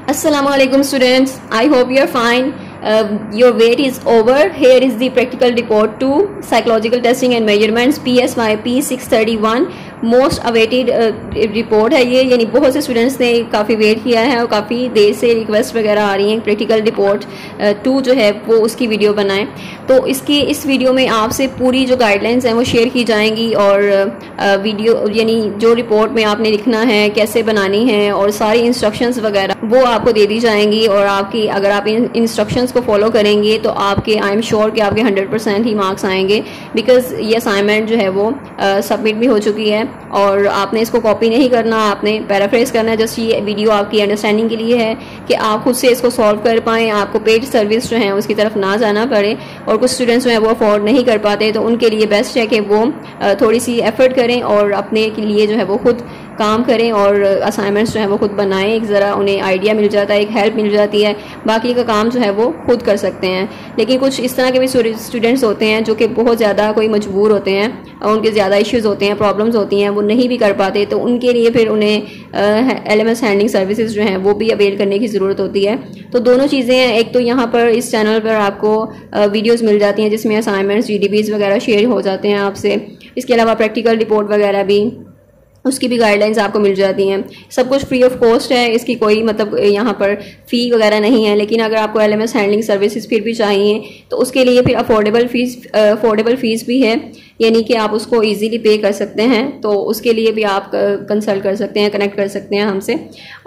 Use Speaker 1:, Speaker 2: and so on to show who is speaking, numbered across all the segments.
Speaker 1: Assalamualaikum students. I hope you are fine. Your wait is over. Here is the practical report 2 psychological testing and measurements PSYP 631 most awaited report है ये, यानी बहुत से students ने काफ़ी wait किया है और काफ़ी देर से रिक्वेस्ट वगैरह आ रही हैं प्रैक्टिकल रिपोर्ट 2 जो है वो उसकी वीडियो बनाएं। तो इस वीडियो में आपसे पूरी जो गाइडलाइंस हैं वो शेयर की जाएंगी और वीडियो यानी जो रिपोर्ट में आपने लिखना है, कैसे बनानी है और सारी इंस्ट्रक्शंस वगैरह वो आपको दे दी जाएंगी। और आपकी अगर आप इन इंस्ट्रक्शंस को फॉलो करेंगे तो आपके आई एम श्योर कि आपके 100% ही मार्क्स आएंगे, बिकॉज ये असाइनमेंट जो है वो सबमिट भी हो चुकी है और आपने इसको कॉपी नहीं करना, आपने पैराफ्रेज करना है। जस्ट ये वीडियो आपकी अंडरस्टैंडिंग के लिए है कि आप खुद से इसको सॉल्व कर पाएँ, आपको पेड सर्विस जो है उसकी तरफ ना जाना पड़े। और कुछ स्टूडेंट्स जो है वो अफोर्ड नहीं कर पाते तो उनके लिए बेस्ट है कि वो थोड़ी सी एफर्ट करें और अपने के लिए जो है वो खुद काम करें और असाइनमेंट्स जो है वो खुद बनाएं। एक ज़रा उन्हें आइडिया मिल जाता है, एक हेल्प मिल जाती है, बाकी का काम जो है वो खुद कर सकते हैं। लेकिन कुछ इस तरह के भी स्टूडेंट्स होते हैं जो कि बहुत ज़्यादा कोई मजबूर होते हैं और उनके ज़्यादा इश्यूज़ होते हैं, प्रॉब्लम्स होती हैं, वो नहीं भी कर पाते तो उनके लिए फिर उन्हें LMS हैंडलिंग सर्विसेज जो हैं वो भी अवेल करने की ज़रूरत होती है। तो दोनों चीज़ें हैं, एक तो यहाँ पर इस चैनल पर आपको वीडियोज़ मिल जाती हैं जिसमें असाइनमेंट्स GDBs वगैरह शेयर हो जाते हैं आपसे। इसके अलावा प्रैक्टिकल रिपोर्ट वगैरह भी, उसकी भी गाइडलाइंस आपको मिल जाती हैं। सब कुछ फ्री ऑफ कॉस्ट है, इसकी कोई मतलब यहाँ पर फ़ी वगैरह नहीं है। लेकिन अगर आपको LMS हैंडलिंग सर्विसेज फिर भी चाहिए तो उसके लिए फिर अफोर्डेबल फ़ीस भी है, यानी कि आप उसको इजीली पे कर सकते हैं। तो उसके लिए भी आप कंसल्ट कर सकते हैं, कनेक्ट कर सकते हैं हमसे।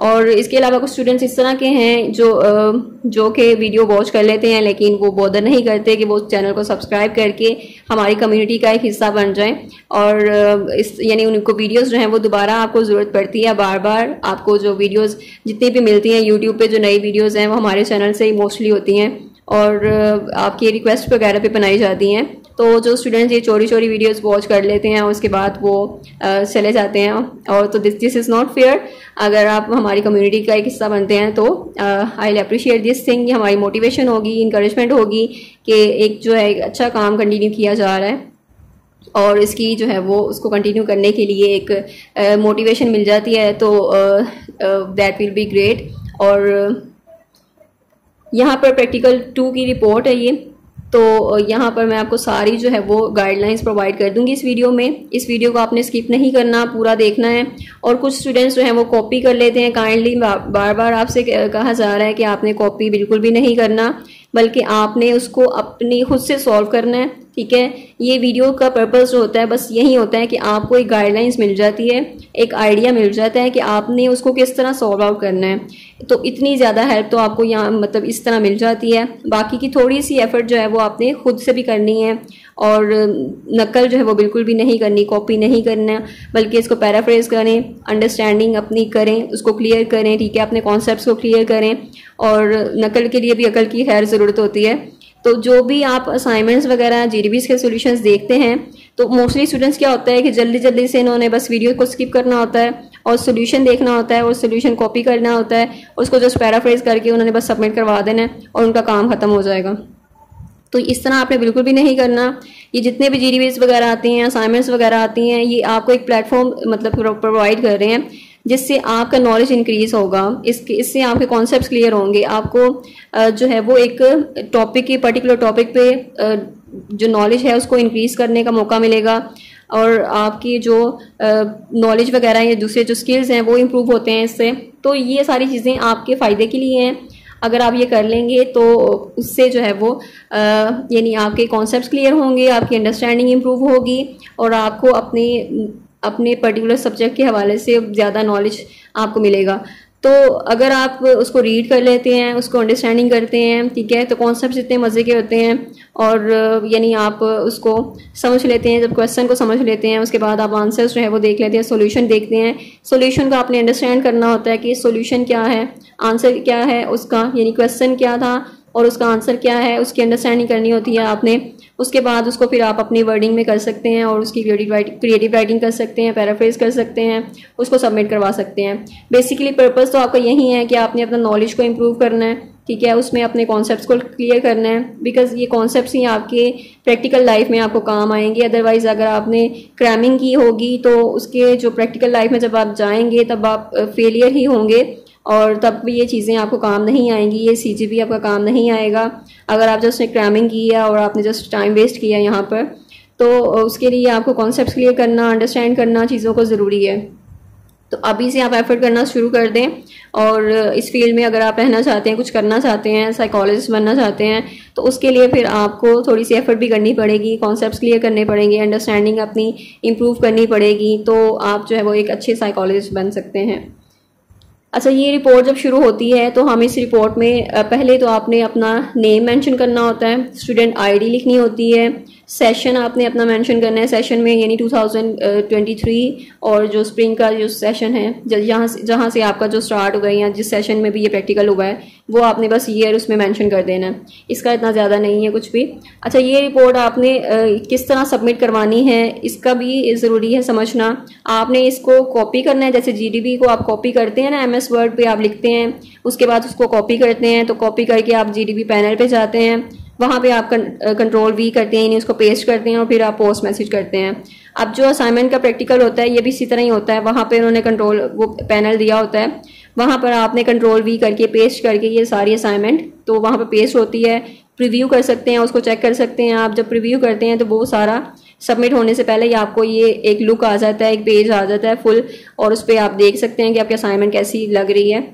Speaker 1: और इसके अलावा कुछ स्टूडेंट्स इस तरह के हैं जो कि वीडियो वॉच कर लेते हैं लेकिन वो बॉदर नहीं करते कि वो चैनल को सब्सक्राइब करके हमारी कम्युनिटी का एक हिस्सा बन जाएं। और यानी उनको वीडियोज़ जो हैं वो दोबारा आपको ज़रूरत पड़ती है, बार बार आपको जो वीडियोज़ जितनी भी मिलती हैं यूट्यूब पे, जो नई वीडियोज़ हैं वो हमारे चैनल से ही मोस्टली होती हैं और आपकी रिक्वेस्ट वगैरह पे बनाई जाती हैं। तो जो स्टूडेंट्स ये चोरी चोरी वीडियोस वॉच कर लेते हैं उसके बाद वो चले जाते हैं, और तो दिस इज़ नॉट फेयर। अगर आप हमारी कम्युनिटी का एक हिस्सा बनते हैं तो I will appreciate this thing, हमारी मोटिवेशन होगी, इंकरेजमेंट होगी कि एक जो है एक अच्छा काम कंटिन्यू किया जा रहा है और इसकी जो है वो उसको कंटिन्यू करने के लिए एक मोटिवेशन मिल जाती है। तो दैट विल बी ग्रेट। और यहाँ पर प्रैक्टिकल 2 की रिपोर्ट है ये, तो यहाँ पर मैं आपको सारी जो है वो गाइडलाइंस प्रोवाइड कर दूंगी इस वीडियो में। इस वीडियो को आपने स्किप नहीं करना, पूरा देखना है। और कुछ स्टूडेंट्स जो हैं वो कॉपी कर लेते हैं, काइंडली बार बार आपसे कहा जा रहा है कि आपने कॉपी बिल्कुल भी नहीं करना, बल्कि आपने उसको अपनी खुद से सॉल्व करना है। ठीक है, ये वीडियो का पर्पस जो होता है बस यही होता है कि आपको एक गाइडलाइंस मिल जाती है, एक आइडिया मिल जाता है कि आपने उसको किस तरह सॉल्व आउट करना है। तो इतनी ज़्यादा हेल्प तो आपको यहाँ मतलब इस तरह मिल जाती है। बाकी की थोड़ी सी एफर्ट जो है वो आपने खुद से भी करनी है और नकल जो है वो बिल्कुल भी नहीं करनी, कॉपी नहीं करना, बल्कि इसको पैराफ्रेज करें, अंडरस्टैंडिंग अपनी करें, उसको क्लियर करें। ठीक है, अपने कॉन्सेप्ट्स को क्लियर करें और नकल के लिए भी अकल की खैर ज़रूरत होती है। तो जो भी आप असाइनमेंट्स वगैरह GDBs के सॉल्यूशंस देखते हैं तो मोस्टली स्टूडेंट्स क्या होता है कि जल्दी जल्दी से इन्होंने बस वीडियो को स्किप करना होता है और सोल्यूशन देखना होता है और सोल्यूशन कॉपी करना होता है, उसको जस्ट पैराफ्रेज करके उन्होंने बस सबमिट करवा देना है और उनका काम ख़त्म हो जाएगा। तो इस तरह आपने बिल्कुल भी नहीं करना। ये जितने भी GDBs वगैरह आती हैं, असाइनमेंट्स वगैरह आती हैं, ये आपको एक प्लेटफॉर्म मतलब प्रोवाइड कर रहे हैं जिससे आपका नॉलेज इंक्रीज होगा, इससे आपके कॉन्सेप्ट्स क्लियर होंगे। आपको जो है वो एक टॉपिक के पर्टिकुलर टॉपिक पे जो नॉलेज है उसको इंक्रीज करने का मौका मिलेगा और आपकी जो नॉलेज वगैरह या दूसरे जो स्किल्स हैं वो इम्प्रूव होते हैं इससे। तो ये सारी चीज़ें आपके फ़ायदे के लिए हैं। अगर आप ये कर लेंगे तो उससे जो है वो यानी आपके कॉन्सेप्ट्स क्लियर होंगे, आपकी अंडरस्टैंडिंग इम्प्रूव होगी और आपको अपने पर्टिकुलर सब्जेक्ट के हवाले से ज़्यादा नॉलेज आपको मिलेगा। तो अगर आप उसको रीड कर लेते हैं, उसको अंडरस्टैंडिंग करते हैं, ठीक है, तो कॉन्सेप्ट्स इतने मज़े के होते हैं और यानी आप उसको समझ लेते हैं। जब क्वेश्चन को समझ लेते हैं उसके बाद आप आंसर्स जो है वो देख लेते हैं, सॉल्यूशन देखते हैं। सॉल्यूशन का आपने अंडरस्टैंड करना होता है कि सॉल्यूशन क्या है, आंसर क्या है उसका, यानी क्वेश्चन क्या था और उसका आंसर क्या है, उसकी अंडरस्टैंडिंग करनी होती है आपने। उसके बाद उसको फिर आप अपनी वर्डिंग में कर सकते हैं और उसकी क्रिएटिव राइटिंग कर सकते हैं, पैराफ्रेज कर सकते हैं, उसको सबमिट करवा सकते हैं। बेसिकली पर्पस तो आपका यही है कि आपने अपना नॉलेज को इम्प्रूव करना है। ठीक है, उसमें अपने कॉन्सेप्ट्स को क्लियर करना है, बिकॉज ये कॉन्सेप्ट्स ही आपके प्रैक्टिकल लाइफ में आपको काम आएंगे। अदरवाइज अगर आपने क्रैमिंग की होगी तो उसके जो प्रैक्टिकल लाइफ में जब आप जाएंगे तब आप फेलियर ही होंगे। और तब भी ये चीज़ें आपको काम नहीं आएंगी, ये CGP आपका काम नहीं आएगा अगर आप जस्ट क्रैमिंग की है और आपने जस्ट टाइम वेस्ट किया यहाँ पर। तो उसके लिए आपको कॉन्सेप्ट क्लियर करना, अंडरस्टैंड करना चीज़ों को ज़रूरी है। तो अभी से आप एफर्ट करना शुरू कर दें, और इस फील्ड में अगर आप रहना चाहते हैं, कुछ करना चाहते हैं, साइकोलॉजिस्ट बनना चाहते हैं, तो उसके लिए फिर आपको थोड़ी सी एफर्ट भी करनी पड़ेगी, कॉन्सेप्ट्स क्लियर करने पड़ेंगे, अंडरस्टैंडिंग अपनी इम्प्रूव करनी पड़ेगी, तो आप जो है वो एक अच्छे साइकोलॉजिस्ट बन सकते हैं। अच्छा, ये रिपोर्ट जब शुरू होती है तो हम इस रिपोर्ट में पहले तो आपने अपना नेम मेंशन करना होता है, स्टूडेंट आईडी लिखनी होती है, सेशन आपने अपना मेंशन करना है, सेशन में यानी 2023 और जो स्प्रिंग का जो सेशन है, जहाँ से आपका जो स्टार्ट हुआ है या जिस सेशन में भी ये प्रैक्टिकल हुआ है वो आपने बस ईयर उसमें मेंशन कर देना है, इसका इतना ज़्यादा नहीं है कुछ भी। अच्छा, ये रिपोर्ट आपने किस तरह सबमिट करवानी है इसका भी ज़रूरी है समझना। आपने इसको कॉपी करना है, जैसे GDP को आप कॉपी करते हैं ना, MS वर्ड पे आप लिखते हैं, उसके बाद उसको कॉपी करते हैं, तो कॉपी करके आप GDP पैनल पे जाते हैं, वहाँ पे आप कंट्रोल-V करते हैं, यानी उसको पेस्ट करते हैं और फिर आप पोस्ट मैसेज करते हैं। अब जो असाइनमेंट का प्रैक्टिकल होता है ये भी इसी तरह ही होता है, वहाँ पे उन्होंने कंट्रोल वो पैनल दिया होता है, वहाँ पर आपने कंट्रोल-V करके पेस्ट करके ये सारी असाइनमेंट तो वहाँ पर पेस्ट होती है, प्रीव्यू कर सकते हैं, उसको चेक कर सकते हैं आप। जब प्रीव्यू करते हैं तो वो सारा सबमिट होने से पहले ही आपको ये एक लुक आ जाता है, एक पेज आ जाता है फुल, और उस पर आप देख सकते हैं कि आपकी असाइनमेंट कैसी लग रही है।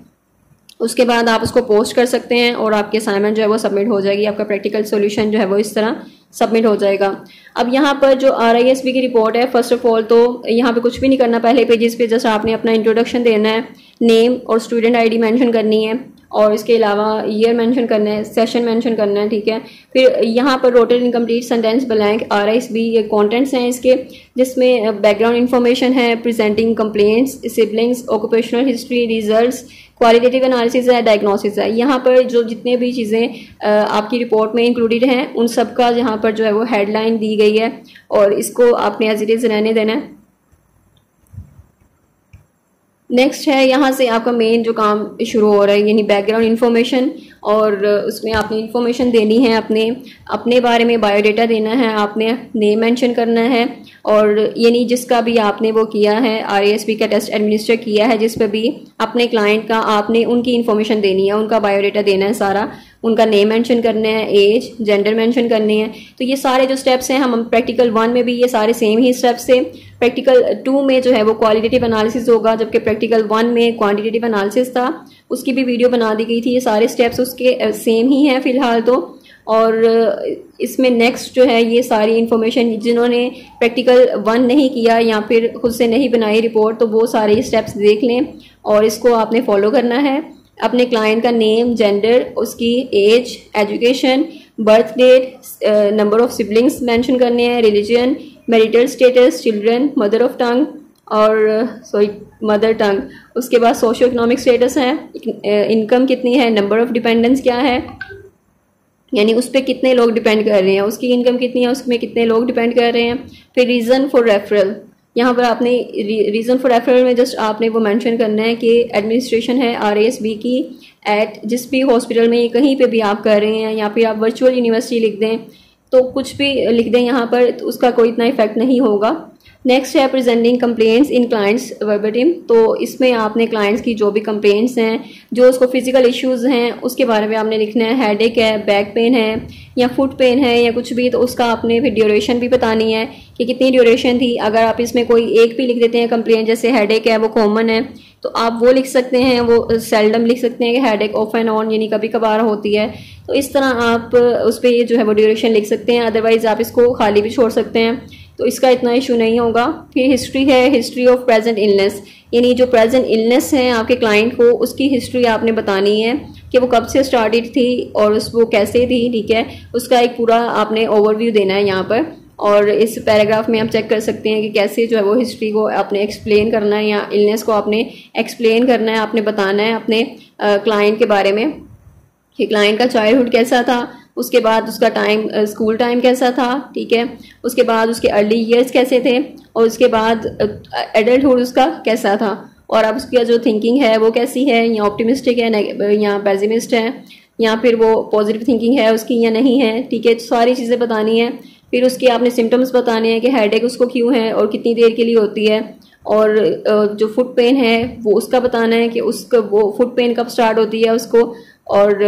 Speaker 1: उसके बाद आप उसको पोस्ट कर सकते हैं और आपकी असाइनमेंट जो है वो सबमिट हो जाएगी, आपका प्रैक्टिकल सॉल्यूशन जो है वो इस तरह सबमिट हो जाएगा। अब यहाँ पर जो RISB की रिपोर्ट है, फर्स्ट ऑफ ऑल तो यहाँ पे कुछ भी नहीं करना, पहले पेजेस पे जस्ट आपने अपना इंट्रोडक्शन देना है, नेम और स्टूडेंट ID मेंशन करनी है, और इसके अलावा ईयर मेंशन करना है, सेशन मेंशन करना है, ठीक है। फिर यहाँ पर total incomplete sentence blank RISB ये कंटेंट्स हैं इसके, जिसमें बैकग्राउंड इन्फॉर्मेशन है, presenting complaints, siblings, occupational history, results, qualitative analysis है, डायग्नोसिस है। यहाँ पर जो जितने भी चीज़ें आपकी रिपोर्ट में इंक्लूडेड हैं उन सब का यहाँ पर जो है वो हेडलाइन दी गई है, और इसको आपने एज इट इज़ रहने देना है। नेक्स्ट है, यहाँ से आपका मेन जो काम शुरू हो रहा है, यानी बैकग्राउंड इन्फॉर्मेशन, और उसमें आपने इन्फॉर्मेशन देनी है, अपने बारे में बायोडाटा देना है, आपने नेम मेंशन करना है, और यानी जिसका भी आपने वो किया है RISB का टेस्ट एडमिनिस्टर किया है, जिस पर भी अपने क्लाइंट का आपने उनकी इन्फॉर्मेशन देनी है, उनका बायोडाटा देना है सारा, उनका नेम मेंशन करना है, एज, जेंडर मेंशन करनी है। तो ये सारे जो स्टेप्स हैं, हम प्रैक्टिकल 1 में भी ये सारे सेम ही स्टेप्स थे, प्रैक्टिकल 2 में जो है वो क्वालिटेटिव एनालिसिस होगा, जबकि प्रैक्टिकल 1 में क्वांटिटेटिव एनालिसिस था, उसकी भी वीडियो बना दी गई थी। ये सारे स्टेप्स उसके सेम ही हैं फिलहाल तो। और इसमें नेक्स्ट जो है ये सारी इन्फॉर्मेशन, जिन्होंने प्रैक्टिकल 1 नहीं किया या फिर खुद से नहीं बनाई रिपोर्ट, तो वो सारे स्टेप्स देख लें और इसको आपने फॉलो करना है। अपने क्लाइंट का नेम, जेंडर, उसकी age, education, birth date, number of siblings mention करने हैं, religion, marital status, children, mother of tongue और मदर टंग, उसके बाद सोशो इकोनॉमिक स्टेटस है, इनकम कितनी है, नंबर ऑफ डिपेंडेंट्स क्या है, यानी उस पर कितने लोग डिपेंड कर रहे हैं, उसकी इनकम कितनी है, उसमें कितने लोग डिपेंड कर रहे हैं। फिर रीज़न फॉर रेफरल, यहाँ पर आपने रीज़न फॉर रेफरल में जस्ट आपने वो मेंशन करना है कि एडमिनिस्ट्रेशन है RISB की एट जिस भी हॉस्पिटल में कहीं पे भी आप कर रहे हैं, या फिर आप वर्चुअल यूनिवर्सिटी लिख दें, तो कुछ भी लिख दें यहाँ पर, तो उसका कोई इतना इफेक्ट नहीं होगा। नेक्स्ट है प्रेजेंटिंग कंप्लेंट्स इन क्लाइंट्स वर्बेटिम, तो इसमें आपने क्लाइंट्स की जो भी कंप्लेंट्स हैं, जो उसको फिजिकल इश्यूज हैं, उसके बारे में आपने लिखना है। हेडेक है, बैक पेन है या फुट पेन है या कुछ भी, तो उसका आपने फिर ड्यूरेशन भी बतानी है कि कितनी ड्यूरेशन थी। अगर आप इसमें कोई एक भी लिख देते हैं कंप्लेंट, जैसे हेडेक है वो कॉमन है, तो आप वो लिख सकते हैं, वो सेल्डम लिख सकते हैं कि हेडेक ऑफ एंड ऑन, यानी कभी कभार होती है, तो इस तरह आप उस पर जो है वो ड्यूरेशन लिख सकते हैं। अदरवाइज आप इसको खाली भी छोड़ सकते हैं, तो इसका इतना इशू नहीं होगा। फिर हिस्ट्री है, हिस्ट्री ऑफ प्रेजेंट इलनेस, यानी जो प्रेजेंट इलनेस है आपके क्लाइंट को, उसकी हिस्ट्री आपने बतानी है कि वो कब से स्टार्टेड थी और वो कैसे थी, ठीक है, उसका एक पूरा आपने ओवरव्यू देना है यहाँ पर। और इस पैराग्राफ में आप चेक कर सकते हैं कि कैसे जो है वो हिस्ट्री को आपने एक्सप्लेन करना है, या इलनेस को आपने एक्सप्लेन करना है, आपने बताना है अपने क्लाइंट के बारे में कि क्लाइंट का चाइल्डहुड कैसा था, उसके बाद उसका टाइम, स्कूल टाइम कैसा था, ठीक है, उसके बाद उसके अर्ली ईयर्स कैसे थे, और उसके बाद एडल्टहुड उसका कैसा था, और अब उसकी जो थिंकिंग है वो कैसी है, या ऑप्टिमिस्टिक है या पेसिमिस्ट है, या फिर वो पॉजिटिव थिंकिंग है उसकी या नहीं है, ठीक है, सारी चीज़ें बतानी है। फिर उसके आपने सिम्टम्स बताने हैं कि हेडेक उसको क्यों है और कितनी देर के लिए होती है, और जो फुट पेन है वो उसका बताना है कि उसका वो फुट पेन कब स्टार्ट होती है उसको, और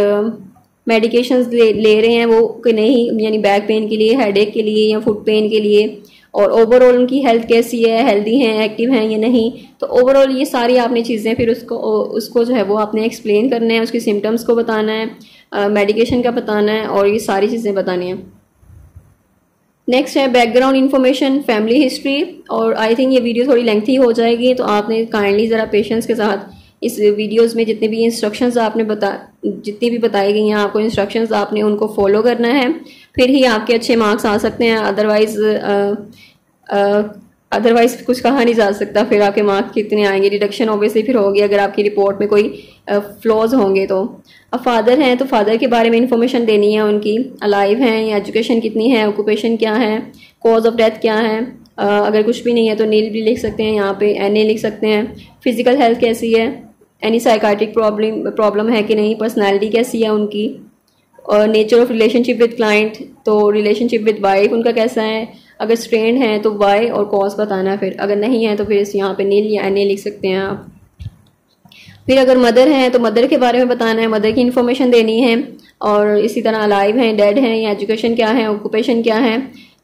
Speaker 1: मेडिकेशंस ले रहे हैं वो कि नहीं, यानी बैक पेन के लिए, हेडेक के लिए या फुट पेन के लिए, और ओवरऑल उनकी हेल्थ कैसी है, हेल्दी हैं, एक्टिव हैं या नहीं। तो ओवरऑल ये सारी आपने चीज़ें फिर उसको जो है वो आपने एक्सप्लेन करना है, उसके सिम्टम्स को बताना है, मेडिकेशन का बताना है, और ये सारी चीज़ें बतानी है। नेक्स्ट है बैकग्राउंड इन्फॉर्मेशन, फैमिली हिस्ट्री। और आई थिंक ये वीडियो थोड़ी लेंथी हो जाएगी, तो आपने काइंडली ज़रा पेशेंस के साथ इस वीडियोस में जितने भी इंस्ट्रक्शंस जितनी भी बताई गई हैं आपको इंस्ट्रक्शंस, आपने उनको फॉलो करना है, फिर ही आपके अच्छे मार्क्स आ सकते हैं। अदरवाइज कुछ कहा नहीं जा सकता, फिर आपके मार्क्स कितने आएंगे, डिडक्शन ऑब्वियसली फिर होगी अगर आपकी रिपोर्ट में कोई फ्लॉज होंगे। तो अब फादर हैं तो फादर के बारे में इंफॉर्मेशन देनी है, उनकी अलाइव हैं या एजुकेशन कितनी है, ऑक्यूपेशन क्या है, कॉज ऑफ डेथ क्या है। अगर कुछ भी नहीं है तो नील भी लिख सकते हैं, यहाँ पे NA लिख सकते हैं। फिजिकल हेल्थ कैसी है, एनी साइकाट्रिक प्रॉब्लम है कि नहीं, पर्सनैलिटी कैसी है उनकी, और nature of relationship with client, तो रिलेशनशिप विद वाइफ उनका कैसा है, अगर स्ट्रेन है तो वाई और कॉज बताना है, फिर अगर नहीं है तो फिर यहाँ पे नील या NA लिख सकते हैं आप। फिर अगर मदर हैं तो मदर के बारे में बताना है, मदर की इन्फॉर्मेशन देनी है, और इसी तरह अलाइव हैं, डेड हैं, या एजुकेशन क्या है, ऑक्यूपेशन क्या है,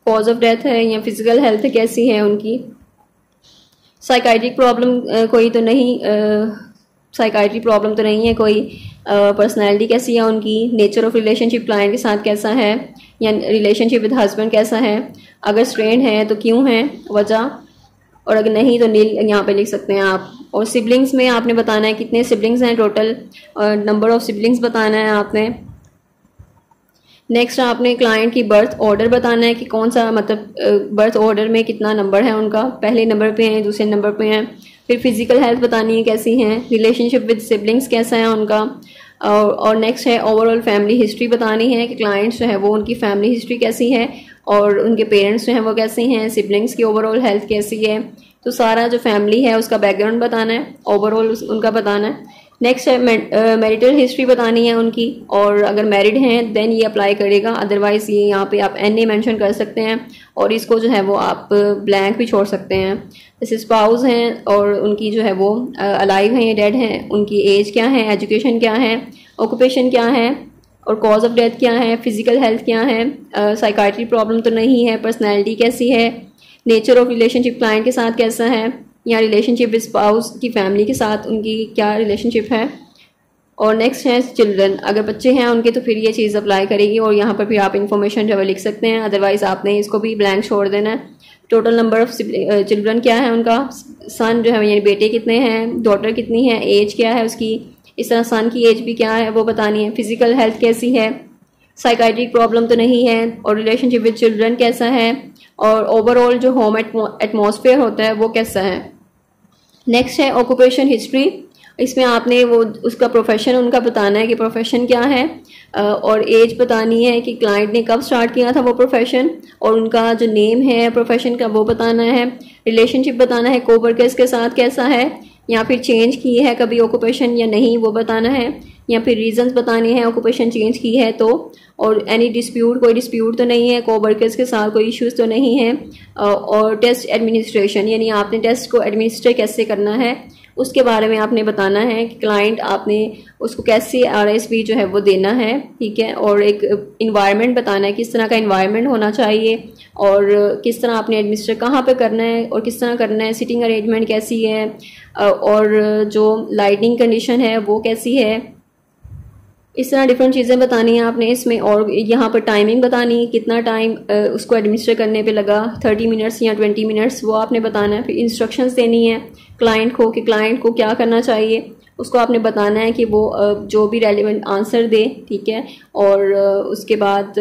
Speaker 1: कॉज ऑफ डेथ है, या फिजिकल हेल्थ कैसी है उनकी, साइकाट्रिक प्रॉब्लम कोई तो नहीं, साइकाट्री प्रॉब्लम तो नहीं है कोई, पर्सनैलिटी कैसी है उनकी, नेचर ऑफ रिलेशनशिप क्लाइंट के साथ कैसा है, या रिलेशनशिप विद हस्बैंड कैसा है, अगर स्ट्रेन है तो क्यों है वजह, और अगर नहीं तो नील यहाँ पे लिख सकते हैं आप। और सिबलिंग्स में आपने बताना है कितने सिबलिंग्स हैं टोटल, नंबर ऑफ सिबलिंग्स बताना है आपने। नेक्स्ट आपने क्लाइंट की बर्थ ऑर्डर बताना है कि कौन सा, मतलब बर्थ ऑर्डर में कितना नंबर है उनका, पहले नंबर पे हैं, दूसरे नंबर पे हैं। फिर फिजिकल हेल्थ बतानी है कैसी हैं, रिलेशनशिप विद सिबलिंग्स कैसा है उनका, और नेक्स्ट है ओवरऑल फैमिली हिस्ट्री बतानी है कि क्लाइंट्स जो है वो उनकी फैमिली हिस्ट्री कैसी है, और उनके पेरेंट्स जो हैं वो कैसे हैं, सिबलिंग्स की ओवरऑल हेल्थ कैसी है। तो सारा जो फैमिली है उसका बैकग्राउंड बताना है, ओवरऑल उनका बताना है। नेक्स्ट है मैरिटल हिस्ट्री बतानी है उनकी, और अगर मैरिड हैं देन ये अप्लाई करेगा, अदरवाइज ये यहाँ पे आप NA मेंशन कर सकते हैं, और इसको जो है वो आप ब्लैंक भी छोड़ सकते हैं। जैसे स्पाउस हैं और उनकी जो है वो अलाइव हैं या डेड हैं, उनकी एज क्या है, एजुकेशन क्या है, ऑक्यूपेशन क्या है, और कॉज ऑफ डेथ क्या है, फिजिकल हेल्थ क्या है, साइकाट्री प्रॉब्लम तो नहीं है, पर्सनैलिटी कैसी है, नेचर ऑफ रिलेशनशिप क्लाइंट के साथ कैसा है, या रिलेशनशिप विद स्पाउस की फैमिली के साथ उनकी क्या रिलेशनशिप है। और नेक्स्ट है चिल्ड्रन, अगर बच्चे हैं उनके तो फिर ये चीज़ अप्लाई करेगी, और यहाँ पर फिर आप इन्फॉर्मेशन जो है लिख सकते हैं, अदरवाइज आपने इसको भी ब्लैंक छोड़ देना है। टोटल नंबर ऑफ चिल्ड्रन क्या है उनका, सन जो है यानी बेटे कितने हैं, डॉटर कितनी है, एज क्या है उसकी, इस तरह सन की एज भी क्या है वो बतानी है। फिजिकल हेल्थ कैसी है, साइकाट्रिक प्रॉब्लम तो नहीं है, और रिलेशनशिप विद चिल्ड्रन कैसा है, और ओवरऑल जो होम एटमॉस्फेयर होता है वो कैसा है। नेक्स्ट है ऑक्यूपेशन हिस्ट्री, इसमें आपने वो उसका प्रोफेशन उनका बताना है कि प्रोफेशन क्या है, और एज बतानी है कि क्लाइंट ने कब स्टार्ट किया था वो प्रोफेशन, और उनका जो नेम है प्रोफेशन का वो बताना है। रिलेशनशिप बताना है, कोवर्कर्स के साथ कैसा है, या फिर चेंज की है कभी ऑक्यूपेशन या नहीं वो बताना है, या फिर रीजंस बताने हैं ऑक्यूपेशन चेंज की है तो, और एनी डिस्प्यूट, कोई डिस्प्यूट तो नहीं है, कोवर्कर्स के साथ कोई इश्यूज तो नहीं है, और टेस्ट एडमिनिस्ट्रेशन यानी आपने टेस्ट को एडमिनिस्ट्रेट कैसे करना है उसके बारे में आपने बताना है कि क्लाइंट आपने उसको कैसे RSV जो है वो देना है, ठीक है। और एक इन्वायरमेंट बताना है, किस तरह का इन्वायरमेंट होना चाहिए, और किस तरह आपने एडमिनिस्ट्रेट कहाँ पे करना है और किस तरह करना है, सिटिंग अरेंजमेंट कैसी है, और जो लाइटिंग कंडीशन है वो कैसी है, इस तरह डिफरेंट चीज़ें बतानी है आपने इसमें। और यहाँ पर टाइमिंग बतानी है, कितना टाइम उसको एडमिनिस्ट्रेट करने पे लगा, 30 मिनट्स या 20 मिनट्स वो आपने बताना है। फिर इंस्ट्रक्शंस देनी है क्लाइंट को कि क्लाइंट को क्या करना चाहिए, उसको आपने बताना है कि वो जो भी रेलिवेंट आंसर दे, ठीक है। और उसके बाद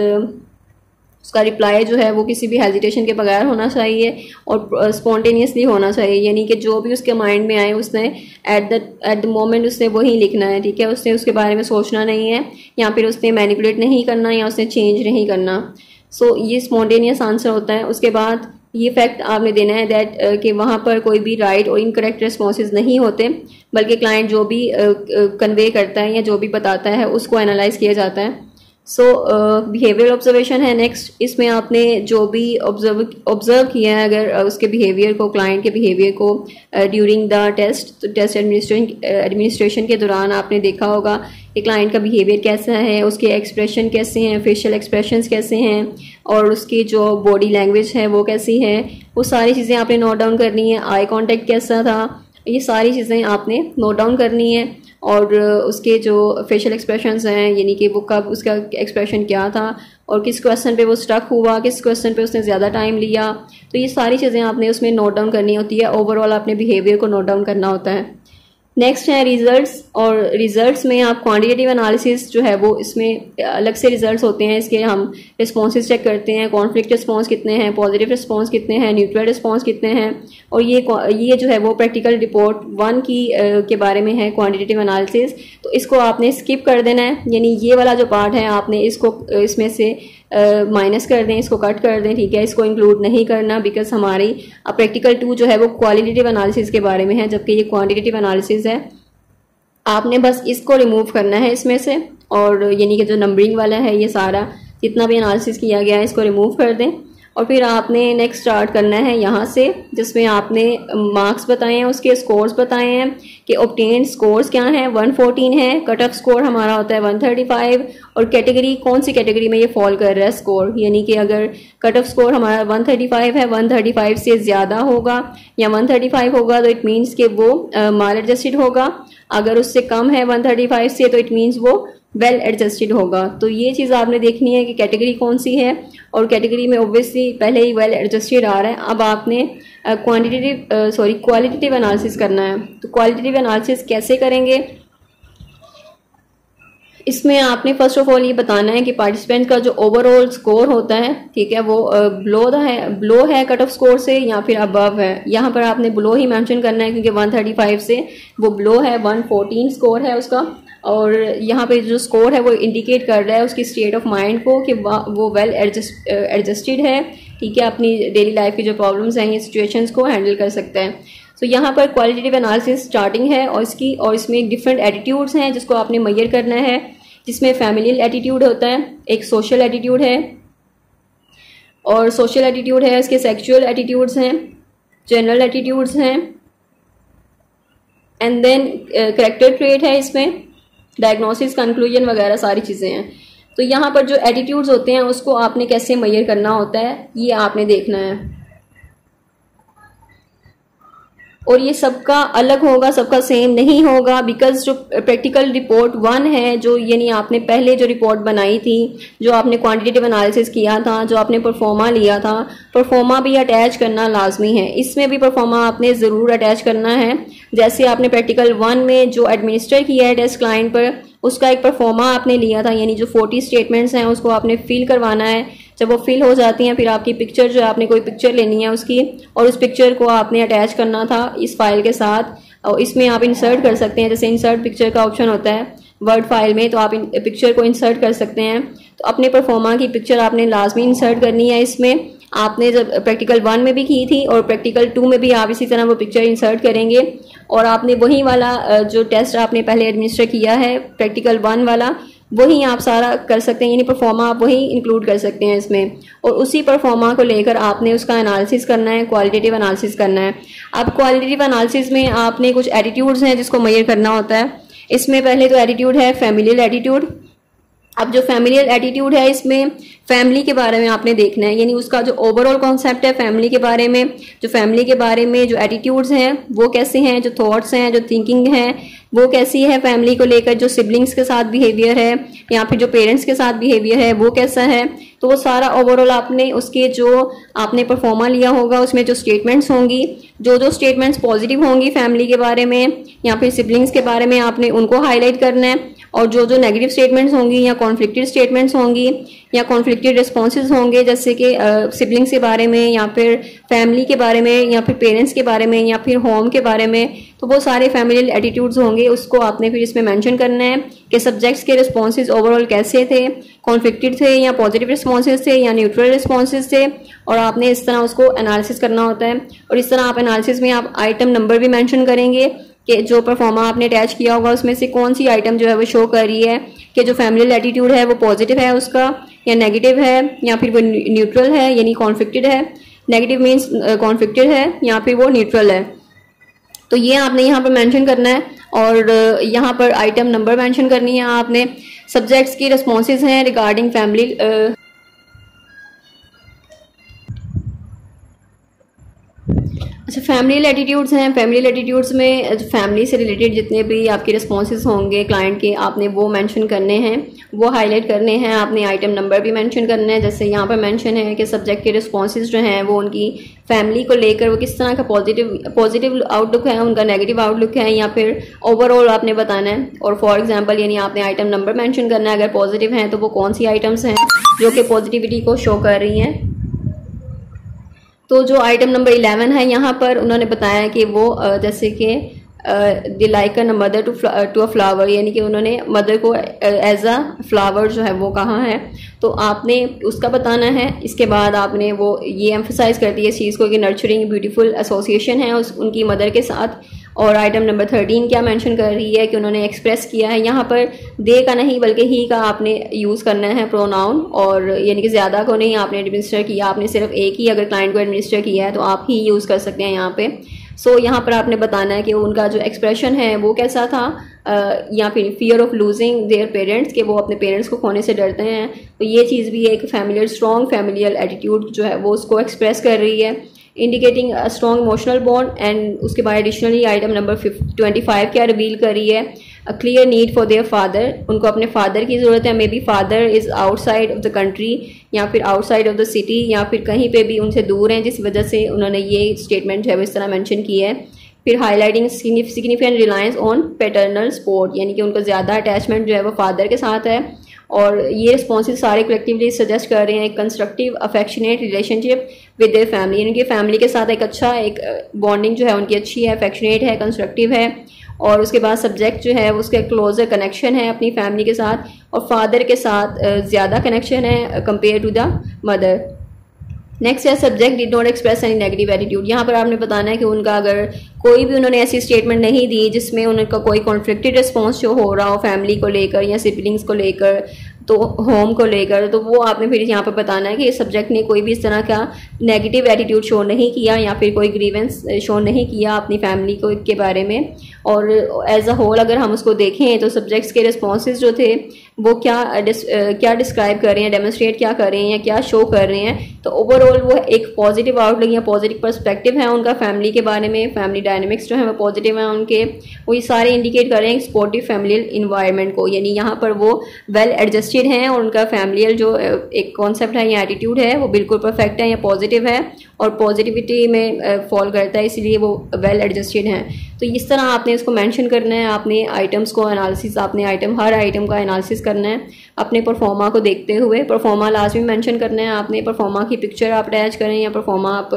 Speaker 1: उसका रिप्लाई जो है वो किसी भी हेजिटेशन के बगैर होना चाहिए और स्पॉन्टेनियसली होना चाहिए, यानी कि जो भी उसके माइंड में आए उसने एट द मोमेंट उसने वही लिखना है, ठीक है। उसने उसके बारे में सोचना नहीं है, या फिर उसने मैनिपुलेट नहीं करना, या उसने चेंज नहीं करना। सो ये स्पॉन्टेनियस आंसर होता है। उसके बाद ये फैक्ट आपने देना है दैट कि वहाँ पर कोई भी राइट और इनकरेक्ट रिस्पॉन्सेज नहीं होते, बल्कि क्लाइंट जो भी कन्वे करता है या जो भी बताता है उसको एनालाइज किया जाता है। सो बिहेवियर ऑब्जर्वेशन है नेक्स्ट। इसमें आपने जो भी ऑब्जर्व किया है, अगर उसके बिहेवियर को, क्लाइंट के बिहेवियर को ड्यूरिंग द टेस्ट, तो टेस्ट एडमिनिस्ट्रेशन के दौरान आपने देखा होगा कि क्लाइंट का बिहेवियर कैसा है, उसके एक्सप्रेशन कैसे हैं, फेशियल एक्सप्रेशंस कैसे हैं, और उसकी जो बॉडी लैंग्वेज है वो कैसी है, वो सारी चीज़ें आपने नोट डाउन करनी है। आई कॉन्टेक्ट कैसा था, ये सारी चीज़ें आपने नोट डाउन करनी है। और उसके जो फेशियल एक्सप्रेशंस हैं, यानी कि वो कब उसका एक्सप्रेशन क्या था और किस क्वेश्चन पे वो स्टक हुआ, किस क्वेश्चन पे उसने ज़्यादा टाइम लिया, तो ये सारी चीज़ें आपने उसमें नोट डाउन करनी होती है। ओवरऑल आपने बिहेवियर को नोट डाउन करना होता है। नेक्स्ट है रिजल्ट्स, और रिजल्ट्स में आप क्वांटिटेटिव एनालिसिस जो है वो इसमें अलग से रिजल्ट्स होते हैं। इसके हम रिस्पॉन्सेज चेक करते हैं, कॉन्फ्लिक्ट रिस्पॉन्स कितने हैं, पॉजिटिव रिस्पॉन्स कितने हैं, न्यूट्रल रिस्पॉन्स कितने हैं। और ये जो है वो प्रैक्टिकल रिपोर्ट 1 के बारे में है, क्वांटिटेटिव एनालिसिस। तो इसको आपने स्किप कर देना है, यानी ये वाला जो पार्ट है आपने इसको इसमें से माइनस कर दें, इसको कट कर दें, ठीक है। इसको इंक्लूड नहीं करना, बिकॉज हमारी प्रैक्टिकल 2 जो है वो क्वालिटेटिव एनालिसिस के बारे में है, जबकि ये क्वांटिटेटिव एनालिसिस है। आपने बस इसको रिमूव करना है इसमें से, और यानी कि जो नंबरिंग वाला है, ये सारा जितना भी एनालिसिस किया गया है इसको रिमूव कर दें। और फिर आपने नेक्स्ट स्टार्ट करना है यहाँ से, जिसमें आपने मार्क्स बताए हैं, उसके स्कोर्स बताए हैं कि ऑब्टेन स्कोर्स क्या हैं। 114 है, कट ऑफ स्कोर हमारा होता है 135, और कैटेगरी कौन सी कैटेगरी में ये फॉल कर रहा है स्कोर, यानी कि अगर कट ऑफ स्कोर हमारा 135 है, 135 से ज़्यादा होगा या 135 होगा तो इट मीन्स कि वो माल एडजस्टेड होगा। अगर उससे कम है 135 से तो इट मीन्स वो वेल एडजस्टेड होगा। तो ये चीज़ आपने देखनी है कि कैटेगरी कौन सी है, और कैटेगरी में ऑब्वियसली पहले ही वेल एडजस्टेड आ रहा है। अब आपने क्वालिटेटिव एनालिसिस करना है। तो क्वालिटेटिव एनालिसिस कैसे करेंगे, इसमें आपने फर्स्ट ऑफ ऑल ये बताना है कि पार्टिसिपेंट का जो ओवरऑल स्कोर होता है, ठीक है, वो ब्लो है कट ऑफ स्कोर से या फिर अबव है। यहाँ पर आपने ब्लो ही मेंशन करना है क्योंकि 135 से वो ब्लो है, 114 स्कोर है उसका। और यहाँ पे जो स्कोर है वो इंडिकेट कर रहा है उसकी स्टेट ऑफ माइंड को कि वो वेल एडजस्टेड है, ठीक है, अपनी डेली लाइफ की जो प्रॉब्लम्स हैं, ये सिचुएशंस को हैंडल कर सकता है। तो यहाँ पर क्वालिटेटिव एनालिसिस स्टार्टिंग है, और इसमें डिफरेंट एटीट्यूड्स हैं जिसको आपने मेजर करना है, जिसमें फैमिलियल एटीट्यूड होता है, एक सोशल एटीट्यूड है, और सोशल एटीट्यूड है, इसके सेक्सुअल एटीट्यूड्स हैं, जनरल एटीट्यूड्स हैं, एंड देन कैरेक्टर ट्रेट है, इसमें डायग्नोसिस, कंक्लूजन वगैरह सारी चीज़ें हैं। तो यहाँ पर जो एटीट्यूड्स होते हैं उसको आपने कैसे मेजर करना होता है ये आपने देखना है, और ये सबका अलग होगा, सबका सेम नहीं होगा, बिकॉज जो प्रैक्टिकल रिपोर्ट 1 है, जो यानी आपने पहले जो रिपोर्ट बनाई थी, जो आपने क्वांटिटेटिव एनालिसिस किया था, जो आपने परफॉर्मा लिया था, परफॉर्मा भी अटैच करना लाजमी है। इसमें भी परफॉर्मा आपने ज़रूर अटैच करना है। जैसे आपने प्रैक्टिकल 1 में जो एडमिनिस्टर किया है टेस्ट क्लाइंट पर, उसका एक परफॉर्मा आपने लिया था, यानी जो 40 स्टेटमेंट्स हैं उसको आपने फिल करवाना है। जब वो फिल हो जाती हैं फिर आपकी पिक्चर जो है, आपने कोई पिक्चर लेनी है उसकी, और उस पिक्चर को आपने अटैच करना था इस फाइल के साथ, और इसमें आप इंसर्ट कर सकते हैं। जैसे इंसर्ट पिक्चर का ऑप्शन होता है वर्ड फाइल में, तो आप पिक्चर को इंसर्ट कर सकते हैं। तो अपने परफॉर्मा की पिक्चर आपने लाजमी इंसर्ट करनी है इसमें। आपने जब प्रैक्टिकल 1 में भी की थी और प्रैक्टिकल 2 में भी आप इसी तरह वो पिक्चर इंसर्ट करेंगे, और आपने वही वाला जो टेस्ट आपने पहले एडमिनिस्टर किया है प्रैक्टिकल 1 वाला, वही आप सारा कर सकते हैं, यानी परफॉर्मा आप वही इंक्लूड कर सकते हैं इसमें, और उसी परफॉर्मा को लेकर आपने उसका एनालिसिस करना है, क्वालिटेटिव एनालिसिस करना है। अब क्वालिटेटिव एनालिसिस में आपने कुछ एटीट्यूड्स हैं जिसको मेजर करना होता है। इसमें पहले तो एटीट्यूड है फैमिलियल एटीट्यूड। अब जो फैमिलियल एटीट्यूड है, इसमें फैमिली के बारे में आपने देखना है, यानी उसका जो ओवरऑल कॉन्सेप्ट है फैमिली के बारे में, जो फैमिली के बारे में जो एटीट्यूड्स हैं वो कैसे हैं, जो थॉट्स हैं, जो थिंकिंग है वो कैसी है फैमिली को लेकर, जो सिबलिंग्स के साथ बिहेवियर है या फिर जो पेरेंट्स के साथ बिहेवियर है वो कैसा है। तो वो सारा ओवरऑल आपने उसके जो आपने परफॉर्मा लिया होगा उसमें जो स्टेटमेंट्स होंगी, जो स्टेटमेंट्स पॉजिटिव होंगी फैमिली के बारे में या फिर सिबलिंग्स के बारे में, आपने उनको हाईलाइट करना है। और जो नेगेटिव स्टेटमेंट्स होंगी या कॉन्फ्लिक्टेड स्टेटमेंट्स होंगी या कॉन्फ्लिक्टेड रिस्पॉन्सेज होंगे, जैसे कि सिबलिंग्स के बारे में या फिर फैमिली के बारे में या फिर पेरेंट्स के बारे में या फिर होम के बारे में, तो वो सारे फैमिलियल एटीट्यूड्स होंगे, उसको आपने फिर इसमें मेंशन करना है कि सब्जेक्ट्स के रिस्पॉन्सेज ओवरऑल कैसे थे, कॉन्फ्लिक्टेड थे या पॉजिटिव रिस्पॉन्सेज थे या न्यूट्रल रिस्पॉन्सेज थे, और आपने इस तरह उसको एनालिसिस करना होता है। और इस तरह आप एनालिसिस में आप आइटम नंबर भी मेंशन करेंगे कि जो परफॉर्मा आपने अटैच किया होगा उसमें से कौन सी आइटम जो है वो शो कर रही है कि जो फैमिलियल एटीट्यूड है वो पॉजिटिव है उसका या नेगेटिव है, या फिर वो न्यूट्रल है यानी कॉन्फ्लिक्टेड है। नेगेटिव मीन्स कॉन्फ्लिक्टेड है या फिर वो न्यूट्रल है। तो ये आपने यहाँ पर मेंशन करना है और यहाँ पर आइटम नंबर मेंशन करनी है आपने। सब्जेक्ट्स की रिस्पॉन्सेज हैं रिगार्डिंग फैमिली अच्छा फैमिली एटीट्यूड्स हैं। फैमिली एटीट्यूड्स में फैमिली से रिलेटेड जितने भी आपके रिस्पॉन्सेज होंगे क्लाइंट के, आपने वो मेंशन करने हैं, वो हाईलाइट करने हैं। आपने आइटम नंबर भी मेंशन करना है। जैसे यहाँ पर मेंशन है कि सब्जेक्ट के रिस्पॉन्सेज जो हैं वो उनकी फैमिली को लेकर वो किस तरह का पॉजिटिव आउटलुक है, उनका नेगेटिव आउटलुक है, या फिर ओवरऑल आपने बताना है। और फॉर एग्जाम्पल यानी आपने आइटम नंबर मेंशन करना है। अगर पॉजिटिव हैं तो वो कौन सी आइटम्स हैं जो कि पॉजिटिविटी को शो कर रही हैं। तो जो आइटम नंबर 11 है यहाँ पर उन्होंने बताया कि वो जैसे कि the like a mother to a flower, यानी कि उन्होंने मदर को एज अ फ्लावर जो है वो कहा है, तो आपने उसका बताना है। इसके बाद आपने वो ये एम्फसाइज करती है इस चीज़ को कि नर्चरिंग ब्यूटीफुल एसोसिएशन है उनकी मदर के साथ। और आइटम नंबर 13 क्या मेंशन कर रही है कि उन्होंने एक्सप्रेस किया है। यहाँ पर दे का नहीं बल्कि ही का आपने यूज़ करना है प्रोनाउन, और यानी कि ज़्यादा को नहीं आपने एडमिनिस्टर किया, आपने सिर्फ एक ही अगर क्लाइंट को एडमिनिस्टर किया है तो आप ही यूज़ कर सकते हैं यहाँ पे। यहाँ पर आपने बताना है कि उनका जो एक्सप्रेशन है वो कैसा था, या फिर fear of losing their parents, कि वो अपने पेरेंट्स को खोने से डरते हैं। तो ये चीज़ भी एक फैमिलियर स्ट्रॉन्ग फैमिलियल एटीट्यूड जो है वो उसको एक्सप्रेस कर रही है, indicating a strong emotional bond. And उसके बाद एडिशनली आइटम नंबर 25 क्या रिवील कर रही है, a clear need for their father, उनको अपने फादर की ज़रूरत है। May be father is outside of the country या फिर आउटसाइड ऑफ द सिटी, या फिर कहीं पे भी उनसे दूर हैं, जिस वजह से उन्होंने ये स्टेटमेंट जो है वो इस तरह मेंशन की है। फिर highlighting significant reliance on paternal support, यानी कि उनको ज़्यादा अटैचमेंट जो है वो फादर के साथ है। और ये रिस्पॉन्सेज सारे कलेक्टिवली सजेस्ट कर रहे हैं एक constructive affectionate relationship with their family, यानी कि फैमिली के साथ एक अच्छा एक बॉन्डिंग जो है उनकी अच्छी है, अफेक्शनेट है, कंस्ट्रक्टिव है। और उसके बाद सब्जेक्ट जो है उसका क्लोजर कनेक्शन है अपनी फैमिली के साथ, और फादर के साथ ज़्यादा कनेक्शन है compare to the mother. Next है subject did not express any negative attitude. यहाँ पर आपने बताना है कि उनका अगर कोई भी उन्होंने ऐसी स्टेटमेंट नहीं दी जिसमें उनका कोई कॉन्फ्लिक्टेड रिस्पॉन्स जो हो रहा हो फैमिली को लेकर या सिबलिंग्स को लेकर, तो होम को लेकर, तो वो आपने फिर यहाँ पर बताना है कि इस सब्जेक्ट ने कोई भी इस तरह का नेगेटिव एटीट्यूड शो नहीं किया या फिर कोई ग्रीवेंस शो नहीं किया अपनी फैमिली को के बारे में। और एज अ होल अगर हम उसको देखें तो सब्जेक्ट्स के रिस्पॉन्सेज जो थे वो क्या डिस्क्राइब कर रहे हैं, डेमोन्स्ट्रेट क्या कर रहे हैं या क्या शो कर रहे हैं। तो ओवरऑल वो एक पॉजिटिव आउटलुक या पॉजिटिव पर्सपेक्टिव है उनका फैमिली के बारे में, फैमिली डायनेमिक्स जो है वो पॉजिटिव है उनके, वो ये सारे इंडिकेट कर रहे हैं सपोर्टिव फैमिलियल इन्वायरमेंट को, यानी यहाँ पर वो वेल एडजस्टेड हैं और उनका फैमिलियल जो एक कॉन्सेप्ट है या एटीट्यूड है वो बिल्कुल परफेक्ट है या पॉजिटिव है और पॉजिटिविटी में फॉल करता है, इसलिए वो वेल एडजस्टेड हैं। तो इस तरह आपने इसको मेंशन करना है। आपने आइटम्स को एनालिसिस, आपने हर आइटम का एनालिसिस करना है अपने परफॉर्मा को देखते हुए। परफॉर्मा लाजमी मेंशन करना है आपने, परफॉर्मा की पिक्चर आप अटैच करें या परफॉर्मा आप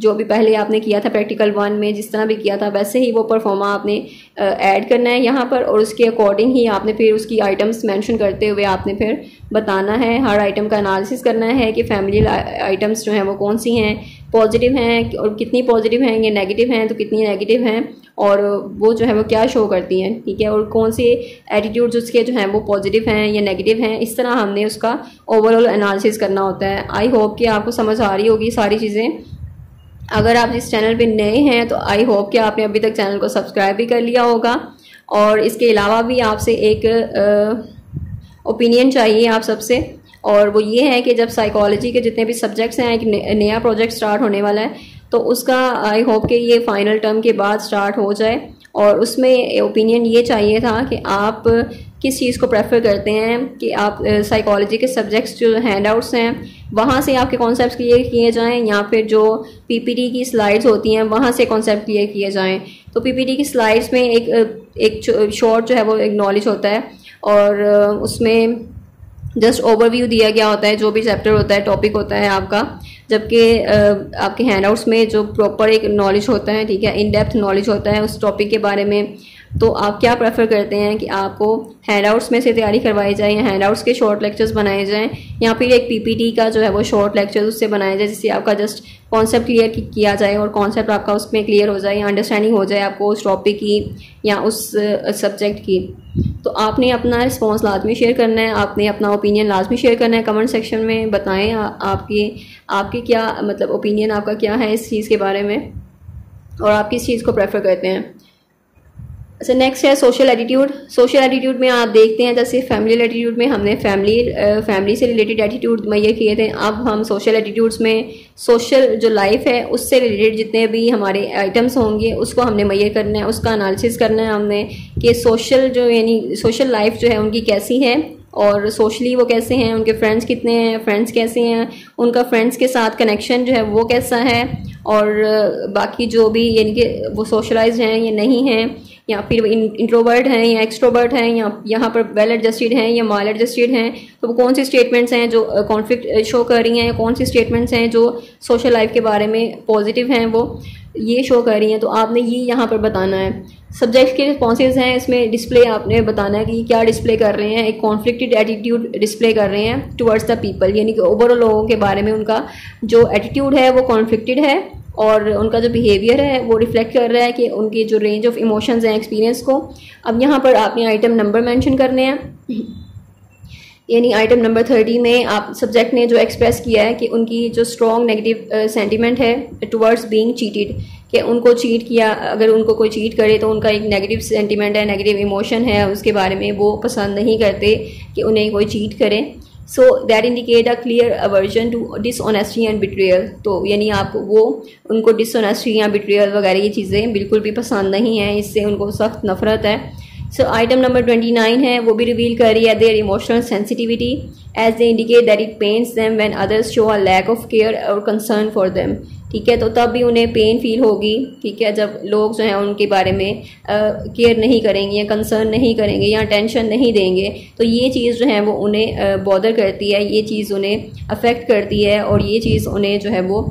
Speaker 1: जो भी पहले आपने किया था प्रैक्टिकल 1 में जिस तरह भी किया था वैसे ही वो परफॉर्मा आपने ऐड करना है यहाँ पर, और उसके अकॉर्डिंग ही आपने फिर उसकी आइटम्स मेंशन करते हुए आपने फिर बताना है, हर आइटम का एनालिसिस करना है कि फैमिली आइटम्स जो हैं वो कौन सी हैं, पॉजिटिव हैं और कितनी पॉजिटिव हैं, ये नेगेटिव हैं तो कितनी नेगेटिव हैं, और वो जो है वो क्या शो करती हैं, ठीक है, और कौन से एटीट्यूड्स उसके जो हैं वो पॉजिटिव हैं या नेगेटिव हैं। इस तरह हमने उसका ओवरऑल एनालिसिस करना होता है। आई होप कि आपको समझ आ रही होगी सारी चीज़ें। अगर आप इस चैनल पे नए हैं तो आई होप कि आपने अभी तक चैनल को सब्सक्राइब भी कर लिया होगा। और इसके अलावा भी आपसे एक ओपिनियन चाहिए आप सबसे, और वो ये है कि जब साइकोलॉजी के जितने भी सब्जेक्ट्स हैं, एक नया प्रोजेक्ट स्टार्ट होने वाला है, तो उसका आई होप कि ये फाइनल टर्म के बाद स्टार्ट हो जाए। और उसमें ओपिनियन ये चाहिए था कि आप किस चीज़ को प्रेफर करते हैं कि आप साइकोलॉजी के सब्जेक्ट्स जो हैंडआउट्स हैं वहाँ से आपके कॉन्सेप्ट्स क्लियर किए जाएं, या फिर जो पीपीटी की स्लाइड्स होती हैं वहाँ से कॉन्सेप्ट क्लियर किए जाएं। तो पीपीटी की स्लाइड्स में एक शॉर्ट जो है वो एक नॉलेज होता है, और उसमें जस्ट ओवरव्यू दिया गया होता है जो भी चैप्टर होता है, टॉपिक होता है आपका, जबकि आपके हैंडआउट्स में जो प्रॉपर एक नॉलेज होता है, ठीक है, इन डेप्थ नॉलेज होता है उस टॉपिक के बारे में। तो आप क्या प्रेफर करते हैं कि आपको हैंडआउट्स में से तैयारी करवाई जाए या हैंडआउट्स के शॉर्ट लेक्चर्स बनाए जाएं, या फिर एक पीपीटी का जो है वो शॉर्ट लेक्चर उससे बनाया जाए जिससे आपका जस्ट कॉन्सेप्ट क्लियर किया जाए और कॉन्सेप्ट आपका उसमें क्लियर हो जाए या अंडरस्टैंडिंग हो जाए आपको उस टॉपिक की या उस सब्जेक्ट की। तो आपने अपना रिस्पॉन्स लाजमी शेयर करना है, आपने अपना ओपिनियन लाजमी शेयर करना है। कमेंट सेक्शन में बताएं आपके क्या मतलब ओपिनियन आपका क्या है इस चीज़ के बारे में और आप किस चीज़ को प्रेफर करते हैं। अच्छा, नेक्स्ट है सोशल एटीट्यूड। सोशल एटीट्यूड में आप देखते हैं जैसे फैमिली एटीट्यूड में हमने फैमिली से रिलेटेड एटीट्यूड मैयर किए थे। अब हम सोशल एटीट्यूड्स में सोशल जो लाइफ है उससे रिलेटेड जितने भी हमारे आइटम्स होंगे उसको हमने मैयर करना है, उसका एनालिसिस करना है हमने कि सोशल जो यानी सोशल लाइफ जो है उनकी कैसी है और सोशली वो कैसे हैं, उनके फ्रेंड्स कितने हैं, फ्रेंड्स कैसे हैं, उनका फ्रेंड्स के साथ कनेक्शन जो है वो कैसा है और बाकी जो भी यानी कि वो सोशलाइज्ड हैं या नहीं हैं, या फिर इंट्रोवर्ट हैं या एक्सट्रोवर्ट हैं, या यहाँ पर वेल एडजस्टेड हैं या माल एडजस्टेड हैं। तो वो कौन सी स्टेटमेंट्स हैं जो कॉन्फ्लिक्ट शो कर रही हैं, कौन सी स्टेटमेंट्स हैं जो सोशल लाइफ के बारे में पॉजिटिव हैं वो ये शो कर रही हैं। तो आपने ये यहाँ पर बताना है। सब्जेक्ट के रिस्पॉन्सेज हैं, इसमें डिस्प्ले आपने बताना है कि क्या डिस्प्ले कर रहे हैं। एक कॉन्फ्लिक्टेड एटीट्यूड डिस्प्ले कर रहे हैं टुवर्ड्स द पीपल, यानी कि ओवरऑल लोगों के बारे में उनका जो एटीट्यूड है वो कॉन्फ्लिक्टेड है और उनका जो बिहेवियर है वो रिफ्लेक्ट कर रहा है कि उनकी जो रेंज ऑफ इमोशंस हैं एक्सपीरियंस को। अब यहाँ पर आपने आइटम नंबर मेंशन करने हैं, यानी आइटम नंबर 30 में आप सब्जेक्ट ने जो एक्सप्रेस किया है कि उनकी जो स्ट्रॉन्ग नेगेटिव सेंटिमेंट है टुवर्ड्स बीइंग चीटेड, कि उनको चीट किया, अगर उनको कोई चीट करे तो उनका एक नेगेटिव सेंटिमेंट है, नेगेटिव इमोशन है, उसके बारे में वो पसंद नहीं करते कि उन्हें कोई चीट करे। So that indicate a clear aversion to dishonesty and betrayal. तो यानी आप वो उनको डिसऑनेस्टी या बिट्रियल वगैरह ये चीज़ें बिल्कुल भी पसंद नहीं हैं, इससे उनको सख्त नफरत है। सो आइटम नंबर 29 है, वो भी रिवील कर रही है their emotional sensitivity as they indicate that it pains them when others show a lack of care और कंसर्न फॉर देम। ठीक है, तो तब भी उन्हें पेन फील होगी, ठीक है, जब लोग जो हैं उनके बारे में केयर नहीं करेंगे या कंसर्न नहीं करेंगे या अटेंशन नहीं देंगे, तो ये चीज़ जो है वो उन्हें बॉदर करती है, ये चीज़ उन्हें अफेक्ट करती है और ये चीज़ उन्हें जो है वो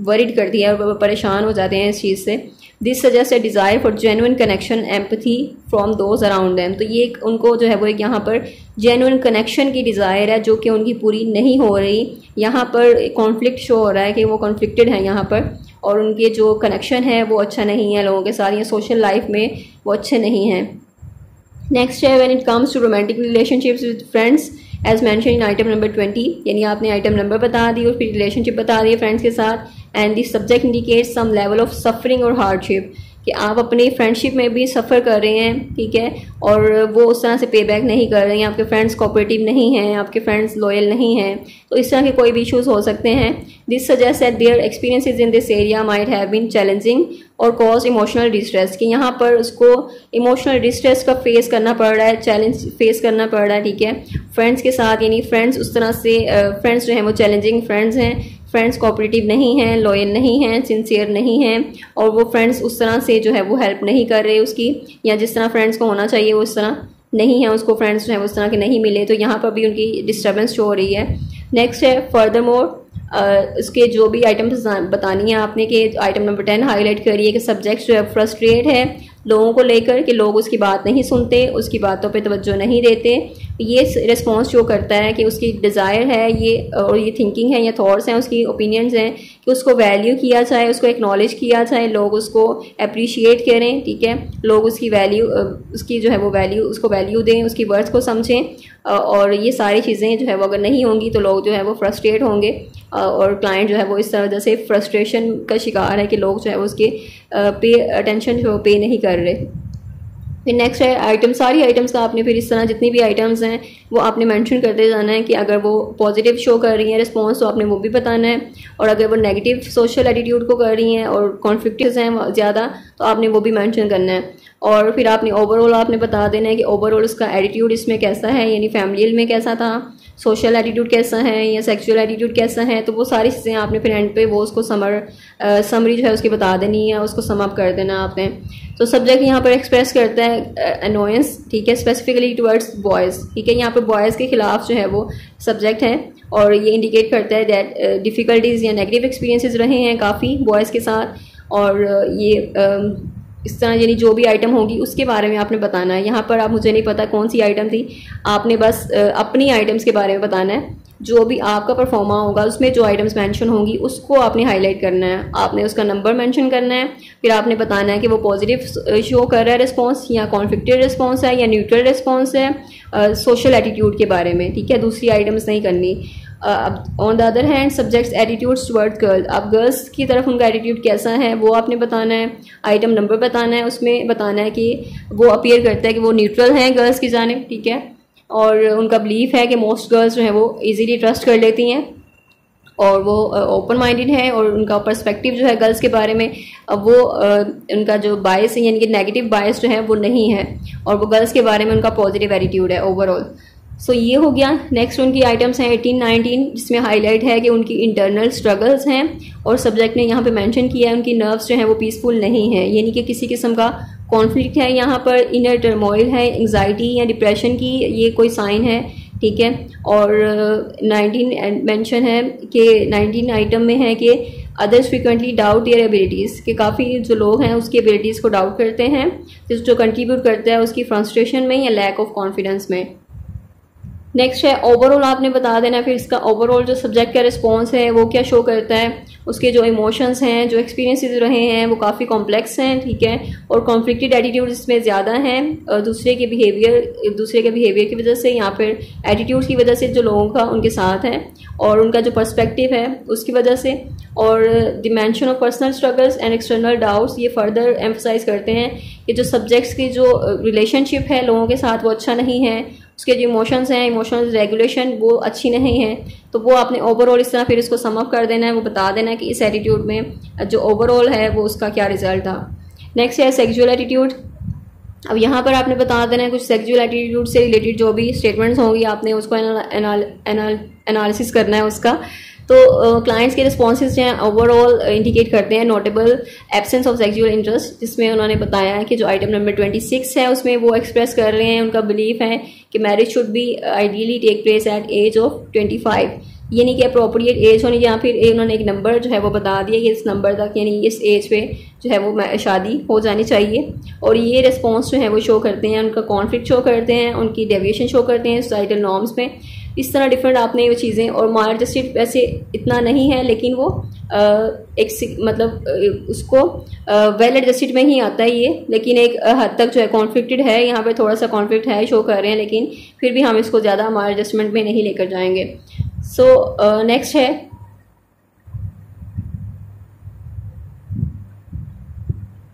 Speaker 1: वरिड करती है और परेशान हो जाते हैं इस चीज़ से। This suggest A desire for genuine connection empathy from those around them. तो ये उनको जो है वो एक यहाँ पर जेन्युइन कनेक्शन की डिज़ायर है जो कि उनकी पूरी नहीं हो रही। यहाँ पर कॉन्फ्लिक्ट शो हो रहा है कि वो कॉन्फ्लिक्टेड है यहाँ पर और उनके जो कनेक्शन है वो अच्छा नहीं है लोगों के साथ, या सोशल लाइफ में वो अच्छे नहीं हैं। नेक्स्ट है when it comes to romantic relationships with friends as mention in item number 20, यानी आपने आइटम नंबर बता दी और फिर रिलेशनशिप बता दी फ्रेंड्स के साथ। And this subject indicates some level of suffering और हार्डशिप, कि आप अपनी फ्रेंडशिप में भी सफ़र कर रहे हैं, ठीक है, और वो उस तरह से पे बैक नहीं कर रहे हैं, आपके फ्रेंड्स कोऑपरेटिव नहीं हैं, आपके फ्रेंड्स लॉयल नहीं हैं, तो इस तरह के कोई भी इशूज़ हो सकते हैं। This suggest that their experiences in this area might have been challenging और कॉज इमोशनल डिस्ट्रेस, कि यहाँ पर उसको इमोशनल डिस्ट्रेस का फेस करना पड़ रहा है, चैलेंज फेस करना पड़ रहा है, ठीक है, फ्रेंड्स के साथ। यानी फ्रेंड्स उस तरह से फ्रेंड्स जो हैं वो चैलेंजिंग फ्रेंड्स हैं, फ्रेंड्स कोऑपरेटिव नहीं हैं, लॉयल नहीं हैं, सिंसियर नहीं हैं, और वो फ्रेंड्स उस तरह से जो है वो हेल्प नहीं कर रहे उसकी, या जिस तरह फ्रेंड्स को होना चाहिए वो उस तरह नहीं है, उसको फ्रेंड्स जो है उस तरह के नहीं मिले, तो यहाँ पर भी उनकी डिस्टर्बेंस शो हो रही है। नेक्स्ट है फर्दर मोर, इसके जो भी आइटम्स बतानी है आपने, कि आइटम नंबर 10 हाईलाइट करिए कि सब्जेक्ट जो है फ्रस्ट्रेट है लोगों को लेकर, कि लोग उसकी बात नहीं सुनते, उसकी बातों पे तवज्जो नहीं देते। ये रिस्पॉन्स शो करता है कि उसकी डिज़ायर है ये, और ये थिंकिंग है या थॉट्स हैं, उसकी ओपिनियंस हैं कि उसको वैल्यू किया जाए, उसको एक्नॉलेज किया जाए, लोग उसको अप्रिशिएट करें, ठीक है, लोग उसकी वैल्यू उसकी जो है वो वैल्यू उसको वैल्यू दें, उसकी वर्थ को समझें, और ये सारी चीज़ें जो है वो अगर नहीं होंगी तो लोग जो है वो फ्रस्ट्रेट होंगे, और क्लाइंट जो है वो इस वजह से फ्रस्ट्रेशन का शिकार है कि लोग जो है वो उसके पे अटेंशन जो पे नहीं कर रहे। फिर नेक्स्ट है आइटम, सारी आइटम्स का आपने फिर इस तरह जितनी भी आइटम्स हैं वो आपने मेंशन करते जाना है, कि अगर वो पॉजिटिव शो कर रही हैं रिस्पॉन्स तो आपने वो भी बताना है, और अगर वो नेगेटिव सोशल एटीट्यूड को कर रही हैं और कॉन्फ्लिक्ट्स हैं ज़्यादा तो आपने वो भी मेंशन करना है। और फिर आपने ओवरऑल आपने बता देना है कि ओवरऑल उसका एटीट्यूड इसमें कैसा है, यानी फैमिलियल में कैसा था, सोशल एटीट्यूड कैसा है या सेक्सुअल एटीट्यूड कैसा है, तो वो सारी चीज़ें आपने फिर एंड पे वो उसको समरी जो है उसकी बता देनी है, उसको सम अप कर देना आपने। तो सब्जेक्ट यहाँ पर एक्सप्रेस करता है अनोयंस, ठीक है, स्पेसिफिकली टुवर्ड्स बॉयज़, ठीक है, यहाँ पर बॉयज़ के खिलाफ जो है वो सब्जेक्ट है, और ये इंडिकेट करता है दैट डिफ़िकल्टीज़ या नेगेटिव एक्सपीरियंसेस रहे हैं काफ़ी बॉयज़ के साथ, और ये इस तरह यानी जो भी आइटम होगी उसके बारे में आपने बताना है। यहाँ पर आप मुझे नहीं पता कौन सी आइटम थी, आपने बस अपनी आइटम्स के बारे में बताना है, जो भी आपका परफॉर्मा होगा उसमें जो आइटम्स मेंशन होंगी उसको आपने हाईलाइट करना है, आपने उसका नंबर मेंशन करना है, फिर आपने बताना है कि वो पॉजिटिव शो कर रहा है रिस्पॉन्स या कॉन्फ्लिक्टेड रिस्पॉन्स है या न्यूट्रल रिस्पॉन्स है, सोशल एटीट्यूड के बारे में, ठीक है। दूसरी आइटम्स नहीं करनी। अब on the other hand subjects attitudes towards girl, अब गर्ल्स की तरफ उनका एटीट्यूड कैसा है वो आपने बताना है, आइटम नंबर बताना है, उसमें बताना है कि वो अपीयर करता है कि वो न्यूट्रल हैं गर्ल्स की जानिब, ठीक है, और उनका बिलीफ है कि मोस्ट गर्ल्स जो हैं वो इजीली ट्रस्ट कर लेती हैं और वो ओपन माइंडेड है, और उनका पर्सपेक्टिव जो है गर्ल्स के बारे में वो उनका जो बायस है यानी कि नेगेटिव बायस जो है वो नहीं है, और वो गर्ल्स के बारे में उनका पॉजिटिव एटीट्यूड है ओवरऑल। सो ये हो गया। नेक्स्ट उनकी आइटम्स हैं 18-19, जिसमें हाईलाइट है कि उनकी इंटरनल स्ट्रगल्स हैं, और सब्जेक्ट ने यहाँ पे मेंशन किया है उनकी नर्व्स जो हैं वो पीसफुल नहीं है, यानी कि किसी किस्म का कॉन्फ्लिक्ट है, यहाँ पर इनर टर्मोइल है, एंग्जाइटी या डिप्रेशन की ये कोई साइन है, ठीक है। और 19 मेंशन है कि 19 आइटम में है कि others frequently doubt their abilities, कि काफ़ी जो लोग हैं उसकी एबिलिटीज़ को डाउट करते हैं, जो कंट्रीब्यूट करता है उसकी फ्रस्ट्रेशन में या लैक ऑफ कॉन्फिडेंस में। नेक्स्ट है ओवरऑल आपने बता देना है फिर इसका ओवरऑल जो सब्जेक्ट का रिस्पॉन्स है वो क्या शो करता है, उसके जो इमोशंस हैं, जो एक्सपीरियंसेस रहे हैं वो काफ़ी कॉम्प्लेक्स हैं, ठीक है, और कॉन्फ्लिक्टेड एटीट्यूड इसमें ज़्यादा हैं दूसरे के बिहेवियर की वजह से या फिर एटीट्यूड की वजह से जो लोगों का उनके साथ है, और उनका जो पर्सपेक्टिव है उसकी वजह से, और dimension of personal struggles and external doubts ये फर्दर एम्फसाइज करते हैं कि जो सब्जेक्ट्स की जो रिलेशनशिप है लोगों के साथ वो अच्छा नहीं है, उसके जो इमोशंस हैं, इमोशनल रेगुलेशन वो अच्छी नहीं है। तो वो आपने ओवरऑल इस तरह फिर इसको सम अप कर देना है, वो बता देना है कि इस एटीट्यूड में जो ओवरऑल है वो उसका क्या रिजल्ट था। नेक्स्ट है सेक्सुअल एटीट्यूड। अब यहाँ पर आपने बता देना है कुछ सेक्सुअल एटीट्यूड से रिलेटेड जो भी स्टेटमेंट्स होंगी आपने उसको एनालिसिस करना है उसका। तो क्लाइंट्स के रिस्पॉन्सेज जो हैं ओवरऑल इंडिकेट करते हैं notable absence of sexual interest, जिसमें उन्होंने बताया है कि जो आइटम नंबर 26 है उसमें वो एक्सप्रेस कर रहे हैं उनका बिलीफ है कि marriage should be ideally take place at age of 25, यानी कि अप्रोप्रिएट एज होनी, या फिर उन्होंने एक नंबर जो है वो बता दिया कि इस नंबर तक यानी इस एज पे जो है वो शादी हो जानी चाहिए। और ये रिस्पॉन्स जो है वो शो करते हैं, उनका कॉन्फ्लिक्ट शो करते हैं, उनकी डेविएशन शो करते हैं सोसाइटल नॉर्म्स में। इस तरह डिफरेंट आपने वो चीज़ें, और मार्ज जस्टिस वैसे इतना नहीं है लेकिन वो एक मतलब उसको वेल एडजस्टेड में ही आता है ये, लेकिन एक हद तक जो है कॉन्फ्लिक्टेड है, यहाँ पे थोड़ा सा कॉन्फ्लिक्ट है शो कर रहे हैं, लेकिन फिर भी हम इसको ज़्यादा मार्ज एडजस्टमेंट में नहीं लेकर जाएंगे। सो नेक्स्ट है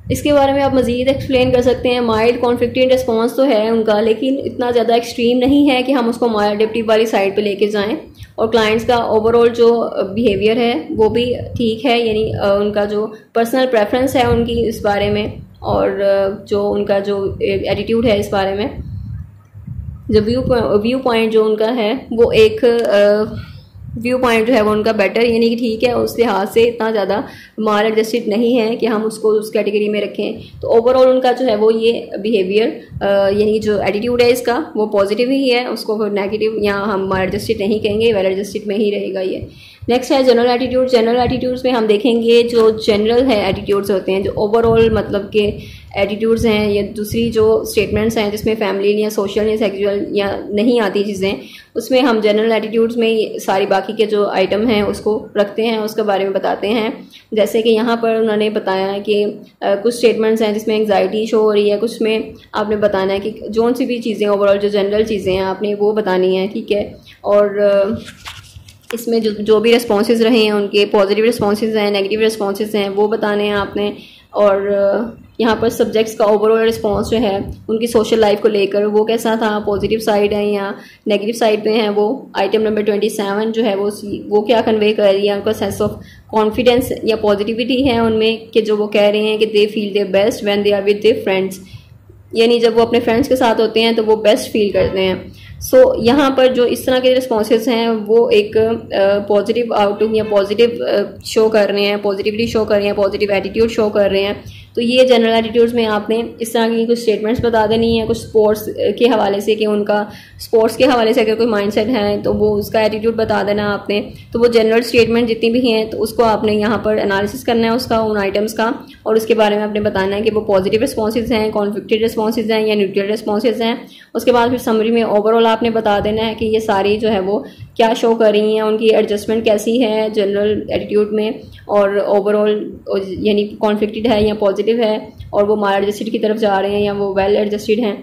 Speaker 1: इसके बारे में आप मज़ीद एक्सप्लेन कर सकते हैं। माइल्ड कॉन्फ्लिक्टेड रिस्पॉन्स तो है उनका, लेकिन इतना ज़्यादा एक्सट्रीम नहीं है कि हम उसको माइल्डिप्टिव वाली साइड पे लेके जाएं, और क्लाइंट्स का ओवरऑल जो बिहेवियर है वो भी ठीक है, यानी उनका जो पर्सनल प्रेफरेंस है उनकी इस बारे में, और जो उनका जो एटीट्यूड है इस बारे में, जो व्यू पॉइंट जो उनका है वो एक व्यू पॉइंट जो है वो उनका बेटर यानी कि ठीक है, उस लिहाज से इतना ज़्यादा माल एडजस्टेड नहीं है कि हम उसको उस कैटेगरी में रखें। तो ओवरऑल उनका जो है वो ये बिहेवियर यानी जो एटीट्यूड है इसका वो पॉजिटिव ही है, उसको फिर नेगेटिव या हम माल एडजस्टेड नहीं कहेंगे, वेल एडजस्टेड में ही रहेगा ये। नेक्स्ट है जनरल एटीट्यूड। जनरल एटीट्यूड्स में हम देखेंगे जो जनरल है एटीट्यूड्स होते हैं, जो ओवरऑल मतलब के एटीट्यूड्स हैं, या दूसरी जो स्टेटमेंट्स हैं जिसमें फैमिली या सोशल या सेक्सुअल या नहीं आती चीज़ें, उसमें हम जनरल एटीट्यूड्स में सारी बाकी के जो आइटम हैं उसको रखते हैं, उसके बारे में बताते हैं। जैसे कि यहाँ पर उन्होंने बताया कि कुछ स्टेटमेंट्स हैं जिसमें एंग्जाइटी शो हो रही है, कुछ में आपने बताना है कि जोन सी भी चीज़ें ओवरऑल जो जनरल चीज़ें हैं आपने वो बतानी है, ठीक है। और इसमें जो भी रिस्पॉन्सेज रहे हैं उनके पॉजिटिव रिस्पॉन्सेज हैं, नेगेटिव रिस्पॉन्सेज हैं वो बताने हैं आपने। और यहाँ पर सब्जेक्ट्स का ओवरऑल रिस्पॉन्स जो है उनकी सोशल लाइफ को लेकर वो कैसा था, पॉजिटिव साइड है या नेगेटिव साइड पे हैं वो। आइटम नंबर 27 जो है वो क्या कन्वे कर रही है, उनका सेंस ऑफ कॉन्फिडेंस या पॉजिटिविटी है उनमें, कि जो वो कह रहे हैं कि they feel their best when they are with their friends, यानी जब वो अपने फ्रेंड्स के साथ होते हैं तो वो बेस्ट फील करते हैं। सो यहाँ पर जो इस तरह के रिस्पॉन्सेज हैं वो एक पॉजिटिव आउटलुक या पॉजिटिव शो कर रहे हैं, पॉजिटिविटी शो कर रहे हैं, पॉजिटिव एटीट्यूड शो कर रहे हैं। तो ये जनरल एटीट्यूड्स में आपने इस तरह की कुछ स्टेटमेंट्स बता देनी है, कुछ स्पोर्ट्स के हवाले से कि उनका स्पोर्ट्स के हवाले से अगर कोई माइंडसेट है तो वो उसका एटीट्यूड बता देना आपने। तो वो जनरल स्टेटमेंट जितनी भी हैं तो उसको आपने यहाँ पर एनालिसिस करना है उसका, उन आइटम्स का, और उसके बारे में आपने बताना है कि वो पॉजिटिव रिस्पॉन्सेज हैं, कॉन्फ्लिक्टेड रिस्पॉन्सेज हैं या न्यूट्रल रिस्पॉन्सेज हैं। उसके बाद फिर समरी में ओवरऑल आपने बता देना है कि ये सारी जो है वो क्या शो कर रही हैं, उनकी एडजस्टमेंट कैसी है जनरल एटीट्यूड में, और ओवरऑल यानी कॉन्फ्लिक्टेड है या पॉजिटिव है, और वो माल एडजस्टेड की तरफ जा रहे हैं या वो वेल एडजस्टेड हैं।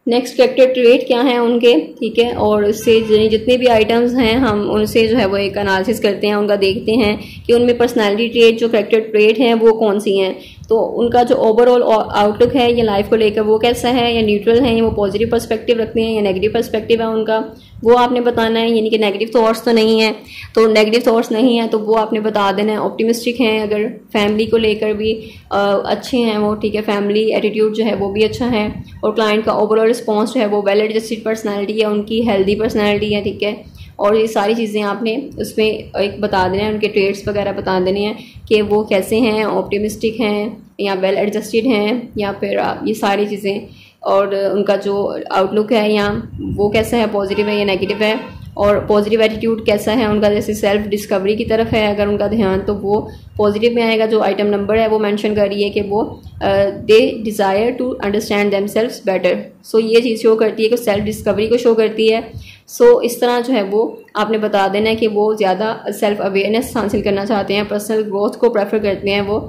Speaker 1: नेक्स्ट कैरेक्टर ट्रेट क्या हैं उनके, ठीक है, और उससे जितने भी आइटम्स हैं हम उनसे जो है वो एक एनालिसिस करते हैं, उनका देखते हैं कि उनमें पर्सनालिटी ट्रेट जो कैरेक्टर ट्रेट हैं वो कौन सी हैं। तो उनका जो ओवरऑल आउटलुक है या लाइफ को लेकर वो कैसा है, या न्यूट्रल है, या वो पॉजिटिव पर्सपेक्टिव रखते हैं या नेगेटिव पर्सपेक्टिव है उनका, वो आपने बताना है। यानी कि नेगेटिव थॉट्स तो नहीं है, तो नेगेटिव थॉट्स नहीं है तो वो आपने बता देना है। ऑप्टिमिस्टिक हैं, अगर फैमिली को लेकर भी अच्छे हैं वो, ठीक है, फैमिली एटीट्यूड जो है वो भी अच्छा है, और क्लाइंट का ओवरऑल रिस्पॉन्स जो है वो वेल एडजस्टेड पर्सनैलिटी है, उनकी हेल्दी पर्सनैलिटी है, ठीक है। और ये सारी चीज़ें आपने उसमें एक बता देना है, उनके ट्रेड्स वगैरह बता देने हैं कि वो कैसे हैं, ऑप्टिमिस्टिक हैं या वेल एडजस्टेड हैं, या फिर ये सारी चीज़ें, और उनका जो आउटलुक है या वो कैसा है, पॉजिटिव है या नेगेटिव है, और पॉजिटिव एटीट्यूड कैसा है उनका, जैसे सेल्फ डिस्कवरी की तरफ है अगर उनका ध्यान तो वो पॉजिटिव में आएगा। जो आइटम नंबर है वो मेंशन करिए कि वो they desire to understand themselves better. So ये चीज़ शो करती है कि सेल्फ डिस्कवरी को शो करती है। सो इस तरह जो है वो आपने बता देना है कि वो ज़्यादा सेल्फ अवेयरनेस हासिल करना चाहते हैं, पर्सनल ग्रोथ को प्रेफर करते हैं वो।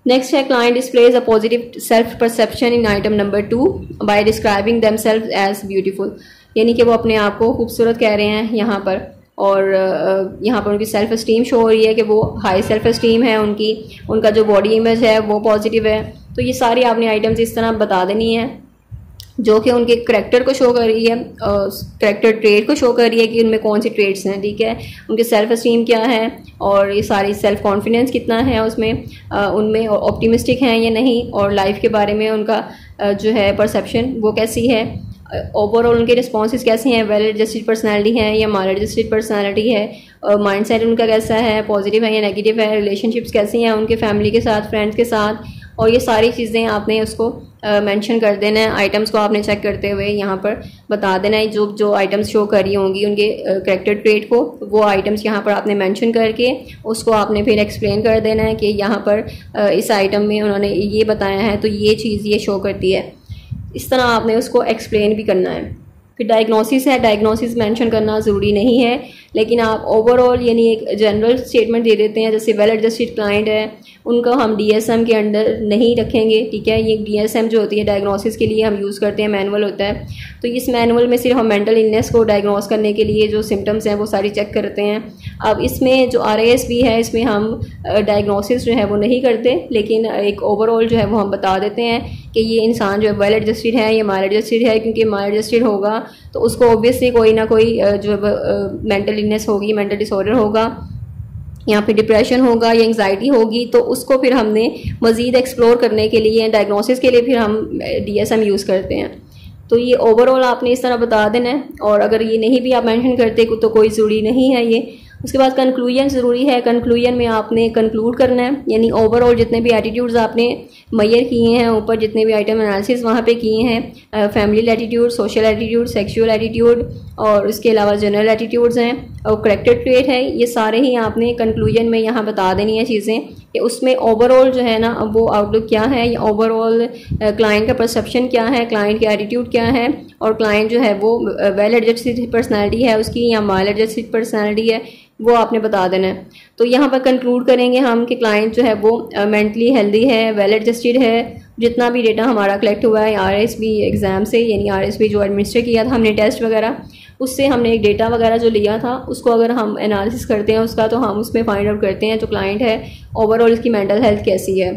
Speaker 1: नेक्स्ट है client displays a positive self perception in item number 2 by describing themselves as beautiful. यानी कि वो अपने आप को खूबसूरत कह रहे हैं यहाँ पर, और यहाँ पर उनकी सेल्फ एस्टीम शो हो रही है कि वो हाई सेल्फ एस्टीम है उनकी, उनका जो बॉडी इमेज है वो पॉजिटिव है। तो ये सारी आपने आइटम्स इस तरह बता देनी है जो कि उनके करैक्टर को शो कर रही है, करैक्टर ट्रेट को शो कर रही है कि उनमें कौन सी ट्रेट्स हैं, ठीक है, उनके सेल्फ एस्टीम क्या है, और ये सारी सेल्फ कॉन्फिडेंस कितना है उसमें, उनमें ऑप्टिमिस्टिक हैं या नहीं, और लाइफ के बारे में उनका जो है परसेप्शन वो कैसी है, ओवरऑल उनके रिस्पॉन्सेज कैसे हैं, वेल एडजस्टेड पर्सनैलिटी है या माल एडजस्टेड पर्सनैलिटी है, माइंडसेट उनका कैसा है, पॉजिटिव है या नेगेटिव है, रिलेशनशिप्स कैसी हैं उनके फैमिली के साथ, फ्रेंड्स के साथ, और ये सारी चीज़ें आपने उसको मेंशन कर देना है। आइटम्स को आपने चेक करते हुए यहाँ पर बता देना है जो जो आइटम्स शो कर रही होंगी उनके करैक्टर ट्रेट को, वो आइटम्स यहाँ पर आपने मेंशन करके उसको आपने फिर एक्सप्लेन कर देना है कि यहाँ पर इस आइटम में उन्होंने ये बताया है तो ये चीज़ ये शो करती है। इस तरह आपने उसको एक्सप्लेन भी करना है। फिर डायग्नोसिस है, डायग्नोसिस मेंशन करना ज़रूरी नहीं है, लेकिन आप ओवरऑल यानी एक जनरल स्टेटमेंट दे देते हैं। जैसे वेल एडजस्टेड क्लाइंट है, उनको हम DSM के अंडर नहीं रखेंगे, ठीक है। ये DSM जो होती है डायग्नोसिस के लिए हम यूज़ करते हैं, मैनुअल होता है, तो इस मैनुअल में सिर्फ हम मेंटल इलनेस को डायग्नोस करने के लिए जो सिम्टम्स हैं वो सारी चेक करते हैं। अब इसमें जो RAS भी है, इसमें हम डायग्नोसिस जो है वो नहीं करते, लेकिन एक ओवरऑल जो है वो हम बता देते हैं कि ये इंसान जो है वेल एडजस्टेड है या माल एडजस्टेड है, क्योंकि माल एडजस्टेड होगा तो उसको ऑब्वियसली कोई ना कोई जो मेंटल इलनेस होगी, मेंटल डिसऑर्डर होगा, या फिर डिप्रेशन होगा या एंग्जाइटी होगी, तो उसको फिर हमने मज़ीद एक्सप्लोर करने के लिए, डायग्नोसिस के लिए फिर हम DSM यूज़ करते हैं। तो ये ओवरऑल आपने इस तरह बता देना है, और अगर ये नहीं भी आप मेंशन करते तो कोई ज़रूरी नहीं है ये। उसके बाद कंक्लूजन ज़रूरी है, कंक्लूजन में आपने कंक्लूड करना है, यानी ओवरऑल जितने भी एटीट्यूड्स आपने मैयर किए हैं, ऊपर जितने भी आइटम एनालिसिस वहाँ पे किए हैं, family attitude, social attitude, sexual attitude, और उसके अलावा जनरल एटीट्यूड्स हैं, और करैक्टर ट्रेट है, ये सारे ही आपने कंक्लूजन में यहाँ बता देनी है चीज़ें कि उसमें ओवरऑल जो है ना वो आउटलुक क्या है, या ओवरऑल क्लाइंट का परसेप्शन क्या है, क्लाइंट का एटीट्यूड क्या है, और क्लाइंट जो है वो वेल एडजस्टेड पर्सनैलिटी है उसकी या माल एडजस्टेड पर्सनैलिटी है, वो आपने बता देना है। तो यहाँ पर कंक्लूड करेंगे हम कि क्लाइंट जो है वो मेंटली हेल्दी है, वेल एडजस्टेड है। जितना भी डेटा हमारा कलेक्ट हुआ है RSB एग्ज़ाम से, यानी RSB जो एडमिनिस्टर किया था हमने टेस्ट वगैरह, उससे हमने एक डेटा वगैरह जो लिया था उसको अगर हम एनालिसिस करते हैं उसका, तो हम उसमें फाइंड आउट करते हैं जो क्लाइंट है ओवरऑल इसकी मेंटल हेल्थ कैसी है।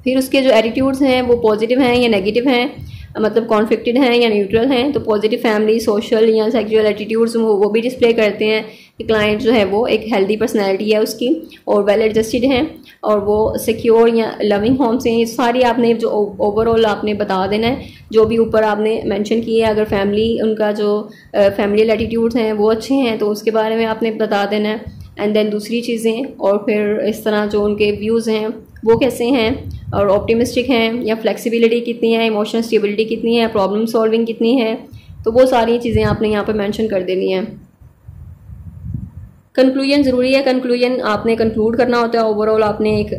Speaker 1: फिर उसके जो एटीट्यूड्स हैं वो पॉजिटिव हैं या नेगेटिव हैं, मतलब कॉन्फ्लिक्टेड हैं या न्यूट्रल हैं। तो पॉजिटिव फैमिली, सोशल या सेक्सुअल एटीट्यूड्स वो भी डिस्प्ले करते हैं कि क्लाइंट जो है वो एक हेल्दी पर्सनैलिटी है उसकी, और वेल एडजस्टेड हैं, और वो सिक्योर या लविंग होम से। ये सारी आपने जो ओवरऑल आपने बता देना है जो भी ऊपर आपने मेंशन किए। अगर फैमिली, उनका जो फैमिलियल एटीट्यूड्स हैं वो अच्छे हैं तो उसके बारे में आपने बता देना है। एंड देन दूसरी चीज़ें, और फिर इस तरह जो उनके व्यूज़ हैं वो कैसे हैं, और ऑप्टिमिस्टिक हैं, या फ्लेक्सिबिलिटी कितनी है, इमोशनल स्टेबिलिटी कितनी है, प्रॉब्लम सॉल्विंग कितनी है। तो वो सारी चीज़ें आपने यहाँ पर मेंशन कर देनी है। कंक्लूजन ज़रूरी है। कंक्लूजन आपने कंक्लूड करना होता है। ओवरऑल आपने एक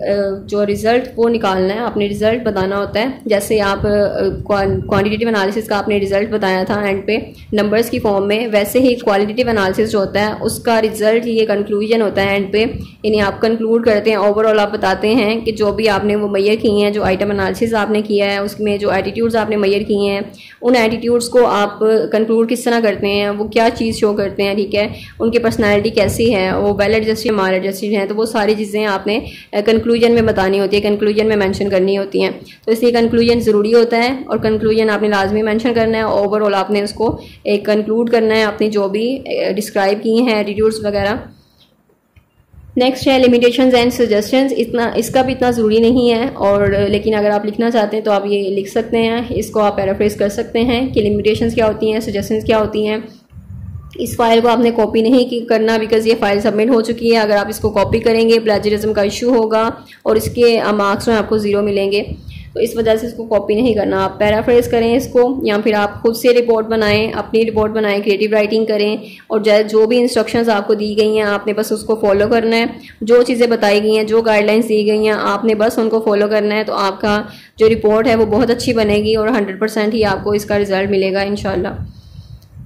Speaker 1: जो रिज़ल्ट वो निकालना है, आपने रिज़ल्ट बताना होता है। जैसे आप क्वांटिटेटिव एनालिसिस का आपने रिज़ल्ट बताया था एंड पे नंबर्स की फॉर्म में, वैसे ही क्वालिटेटिव एनालिसिस जो होता है उसका रिज़ल्ट ये कंक्लूजन होता है एंड पे। यानी आप कंक्लूड करते हैं, ओवरऑल आप बताते हैं कि जो भी आपने वो मैयर किए हैं, जो आइटम एनालिसिस आपने किया है उसमें जो एटीट्यूड्स आपने मैयर किए हैं, उन एटीट्यूड्स को आप कंक्लूड किस तरह करते हैं, वो क्या चीज़ शो करते हैं, ठीक है, उनकी पर्सनैलिटी कैसी है, वो वेल एडजस्टेड माल एडजस्टेड हैं। तो वो सारी चीज़ें आपने कंक्लूजन में बतानी होती है, कंक्लूजन में मेंशन करनी होती हैं। तो इसलिए कंक्लूजन ज़रूरी होता है और कंक्लूजन आपने लाजमी मेंशन करना है। ओवरऑल आपने उसको एक कंक्लूड करना है, अपनी जो भी डिस्क्राइब की हैं एटीट्यूड्स वगैरह। नेक्स्ट है लिमिटेशंस एंड सजेशंस। इसका भी इतना ज़रूरी नहीं है, और लेकिन अगर आप लिखना चाहते हैं तो आप ये लिख सकते हैं, इसको आप पैराफ्रेज कर सकते हैं कि लिमिटेशंस क्या होती हैं, सजेशंस क्या होती हैं। इस फाइल को आपने कॉपी नहीं करना बिकॉज ये फाइल सबमिट हो चुकी है। अगर आप इसको कॉपी करेंगे प्लेजरिज्म का इशू होगा और इसके मार्क्स में आपको 0 मिलेंगे, तो इस वजह से इसको कॉपी नहीं करना। आप पैराफ्रेज करें इसको, या फिर आप खुद से रिपोर्ट बनाएं, अपनी रिपोर्ट बनाएं, क्रिएटिव राइटिंग करें, और जो भी इंस्ट्रक्शंस आपको दी गई हैं आपने बस उसको फॉलो करना है। जो चीज़ें बताई गई हैं, जो गाइडलाइंस दी गई हैं, आपने बस उनको फॉलो करना है। तो आपका जो रिपोर्ट है वो बहुत अच्छी बनेगी और 100% ही आपको इसका रिजल्ट मिलेगा इंशाल्लाह।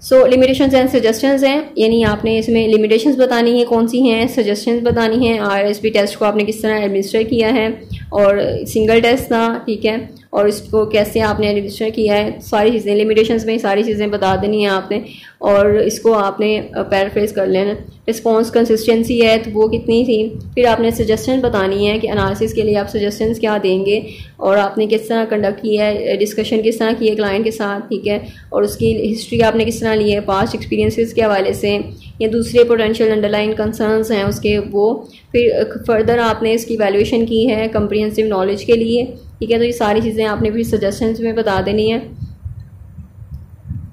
Speaker 1: सो लिमिटेशंस एंड सजेशंस हैं, यानी आपने इसमें लिमिटेशंस बतानी है कौन सी हैं, सजेशंस बतानी है, RSP टेस्ट को आपने किस तरह एडमिनिस्टर किया है, और सिंगल टेस्ट था, ठीक है, और इसको कैसे आपने एडमिनिस्टर किया है, सारी चीज़ें लिमिटेशंस में सारी चीज़ें बता देनी है आपने, और इसको आपने पैराफ्रेज कर लेना। रिस्पॉन्स कंसिस्टेंसी है तो वो कितनी थी, फिर आपने सजेशन बतानी है कि एनालिसिस के लिए आप सजेशंस क्या देंगे, और आपने किस तरह कंडक्ट किया है, डिस्कशन किस तरह की है क्लाइंट के साथ, ठीक है, और उसकी हिस्ट्री आपने किस तरह ली है पास्ट एक्सपीरियंसेस के हवाले से, या दूसरे पोटेंशियल अंडरलाइन कंसर्न्स हैं उसके वो। फिर फर्दर आपने इसकी वैल्यूएशन की है कम्प्रिहेंसिव नॉलेज के लिए, ठीक है। तो ये सारी चीज़ें आपने फिर सजेशंस में बता देनी है,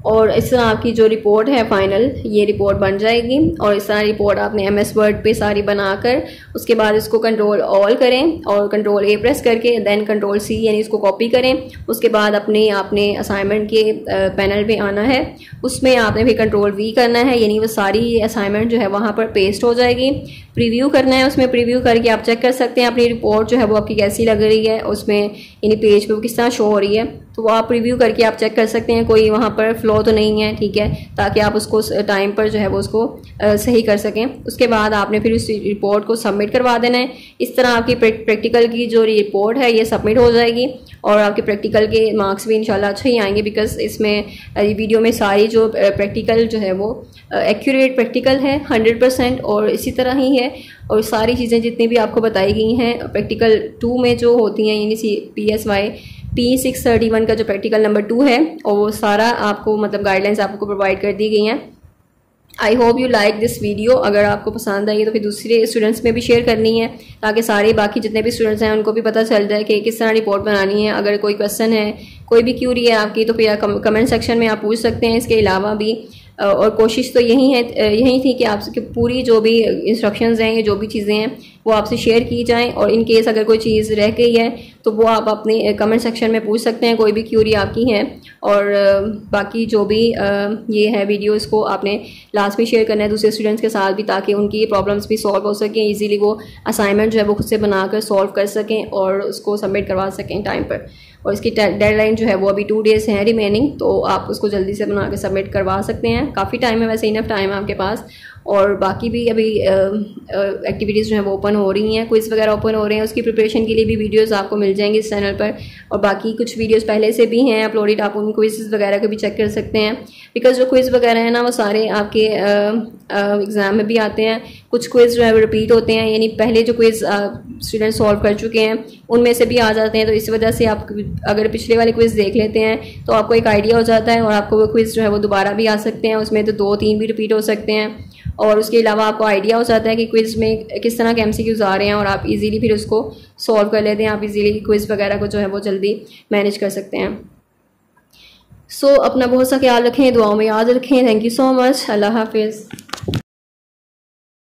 Speaker 1: और इस तरह आपकी जो रिपोर्ट है फाइनल, ये रिपोर्ट बन जाएगी। और इस तरह रिपोर्ट आपने MS वर्ड पे सारी बनाकर उसके बाद इसको कंट्रोल ऑल करें और कंट्रोल A प्रेस करके देन कंट्रोल C यानी इसको कॉपी करें। उसके बाद आपने असाइनमेंट के पैनल पे आना है, उसमें आपने फिर कंट्रोल V करना है, यानी वो सारी असाइनमेंट जो है वहाँ पर पेस्ट हो जाएगी। प्रीव्यू करना है, उसमें प्रीव्यू करके आप चेक कर सकते हैं अपनी रिपोर्ट जो है वो आपकी कैसी लग रही है, उसमें यानी पेज पे वो किस तरह शो हो रही है। तो वो आप रिव्यू करके आप चेक कर सकते हैं कोई वहाँ पर फ्लो तो नहीं है, ठीक है, ताकि आप उसको टाइम पर जो है वो उसको सही कर सकें। उसके बाद आपने फिर उस रिपोर्ट को सबमिट करवा देना है। इस तरह आपकी प्रैक्टिकल की जो रिपोर्ट है ये सबमिट हो जाएगी, और आपके प्रैक्टिकल के मार्क्स भी इंशाल्लाह अच्छे ही आएंगे, बिकॉज इसमें वीडियो में सारी जो प्रैक्टिकल जो है वो एक्यूरेट प्रैक्टिकल है 100%, और इसी तरह ही है। और सारी चीज़ें जितनी भी आपको बताई गई हैं प्रैक्टिकल 2 में जो होती हैं, यानी PSY P631 का जो प्रैक्टिकल नंबर 2 है, और वो सारा आपको मतलब गाइडलाइंस आपको प्रोवाइड कर दी गई हैं। I hope you like this video. अगर आपको पसंद आई तो फिर दूसरे स्टूडेंट्स में भी शेयर करनी है, ताकि सारे बाकी जितने भी स्टूडेंट्स हैं उनको भी पता चल जाए कि किस तरह रिपोर्ट बनानी है। अगर कोई क्वेश्चन है, कोई भी क्यूरी है आपकी, तो फिर कमेंट सेक्शन में आप पूछ सकते हैं। इसके अलावा भी और कोशिश तो यही थी कि आपसे पूरी जो भी इंस्ट्रक्शंस हैं, ये जो भी चीज़ें हैं वो आपसे शेयर की जाएं, और इन केस अगर कोई चीज़ रह गई है तो वो आप अपने कमेंट सेक्शन में पूछ सकते हैं, कोई भी क्यूरी आपकी है। और बाकी जो भी ये है वीडियो, इसको आपने लास्ट में शेयर करना है दूसरे स्टूडेंट्स के साथ भी, ताकि उनकी प्रॉब्लम्स भी सॉल्व हो सकें, ईजीली वो असाइनमेंट जो है वो खुद से बनाकर सॉल्व कर सकें और उसको सबमिट करवा सकें टाइम पर। और इसकी डेडलाइन जो है वो अभी 2 डेज़ हैं रिमेनिंग, तो आप उसको जल्दी से बना के सबमिट करवा सकते हैं। काफ़ी टाइम है, वैसे इनफ टाइम है आपके पास। और बाकी भी अभी एक्टिविटीज़ जो है वो ओपन हो रही हैं, क्विज़ वगैरह ओपन हो रहे हैं, उसकी प्रिपरेशन के लिए भी वीडियोस आपको मिल जाएंगे इस चैनल पर। और बाकी कुछ वीडियोस पहले से भी हैं अपलोडेड, आप उन क्विज़ वगैरह को भी चेक कर सकते हैं, बिकॉज जो क्विज़ वगैरह है ना वो सारे आपके एग्ज़ाम में भी आते हैं। कुछ क्विज़ जो है वो रिपीट होते हैं, यानी पहले जो क्विज़ स्टूडेंट सॉल्व कर चुके हैं उनमें से भी आ जाते हैं। तो इस वजह से आप अगर पिछले वाले क्विज़ देख लेते हैं तो आपको एक आइडिया हो जाता है, और आपको वो क्विज़ जो है वो दोबारा भी आ सकते हैं। उसमें तो 2-3 भी रिपीट हो सकते हैं, और उसके अलावा आपको आइडिया हो जाता है कि क्विज़ में किस तरह के MCQs आ रहे हैं, और आप इजीली फिर उसको सॉल्व कर लेते हैं। आप इजीली क्विज़ वगैरह को जो है वो जल्दी मैनेज कर सकते हैं। सो अपना बहुत सा ख्याल रखें, दुआओं में याद रखें। Thank you so much. अल्लाह हाफिज़।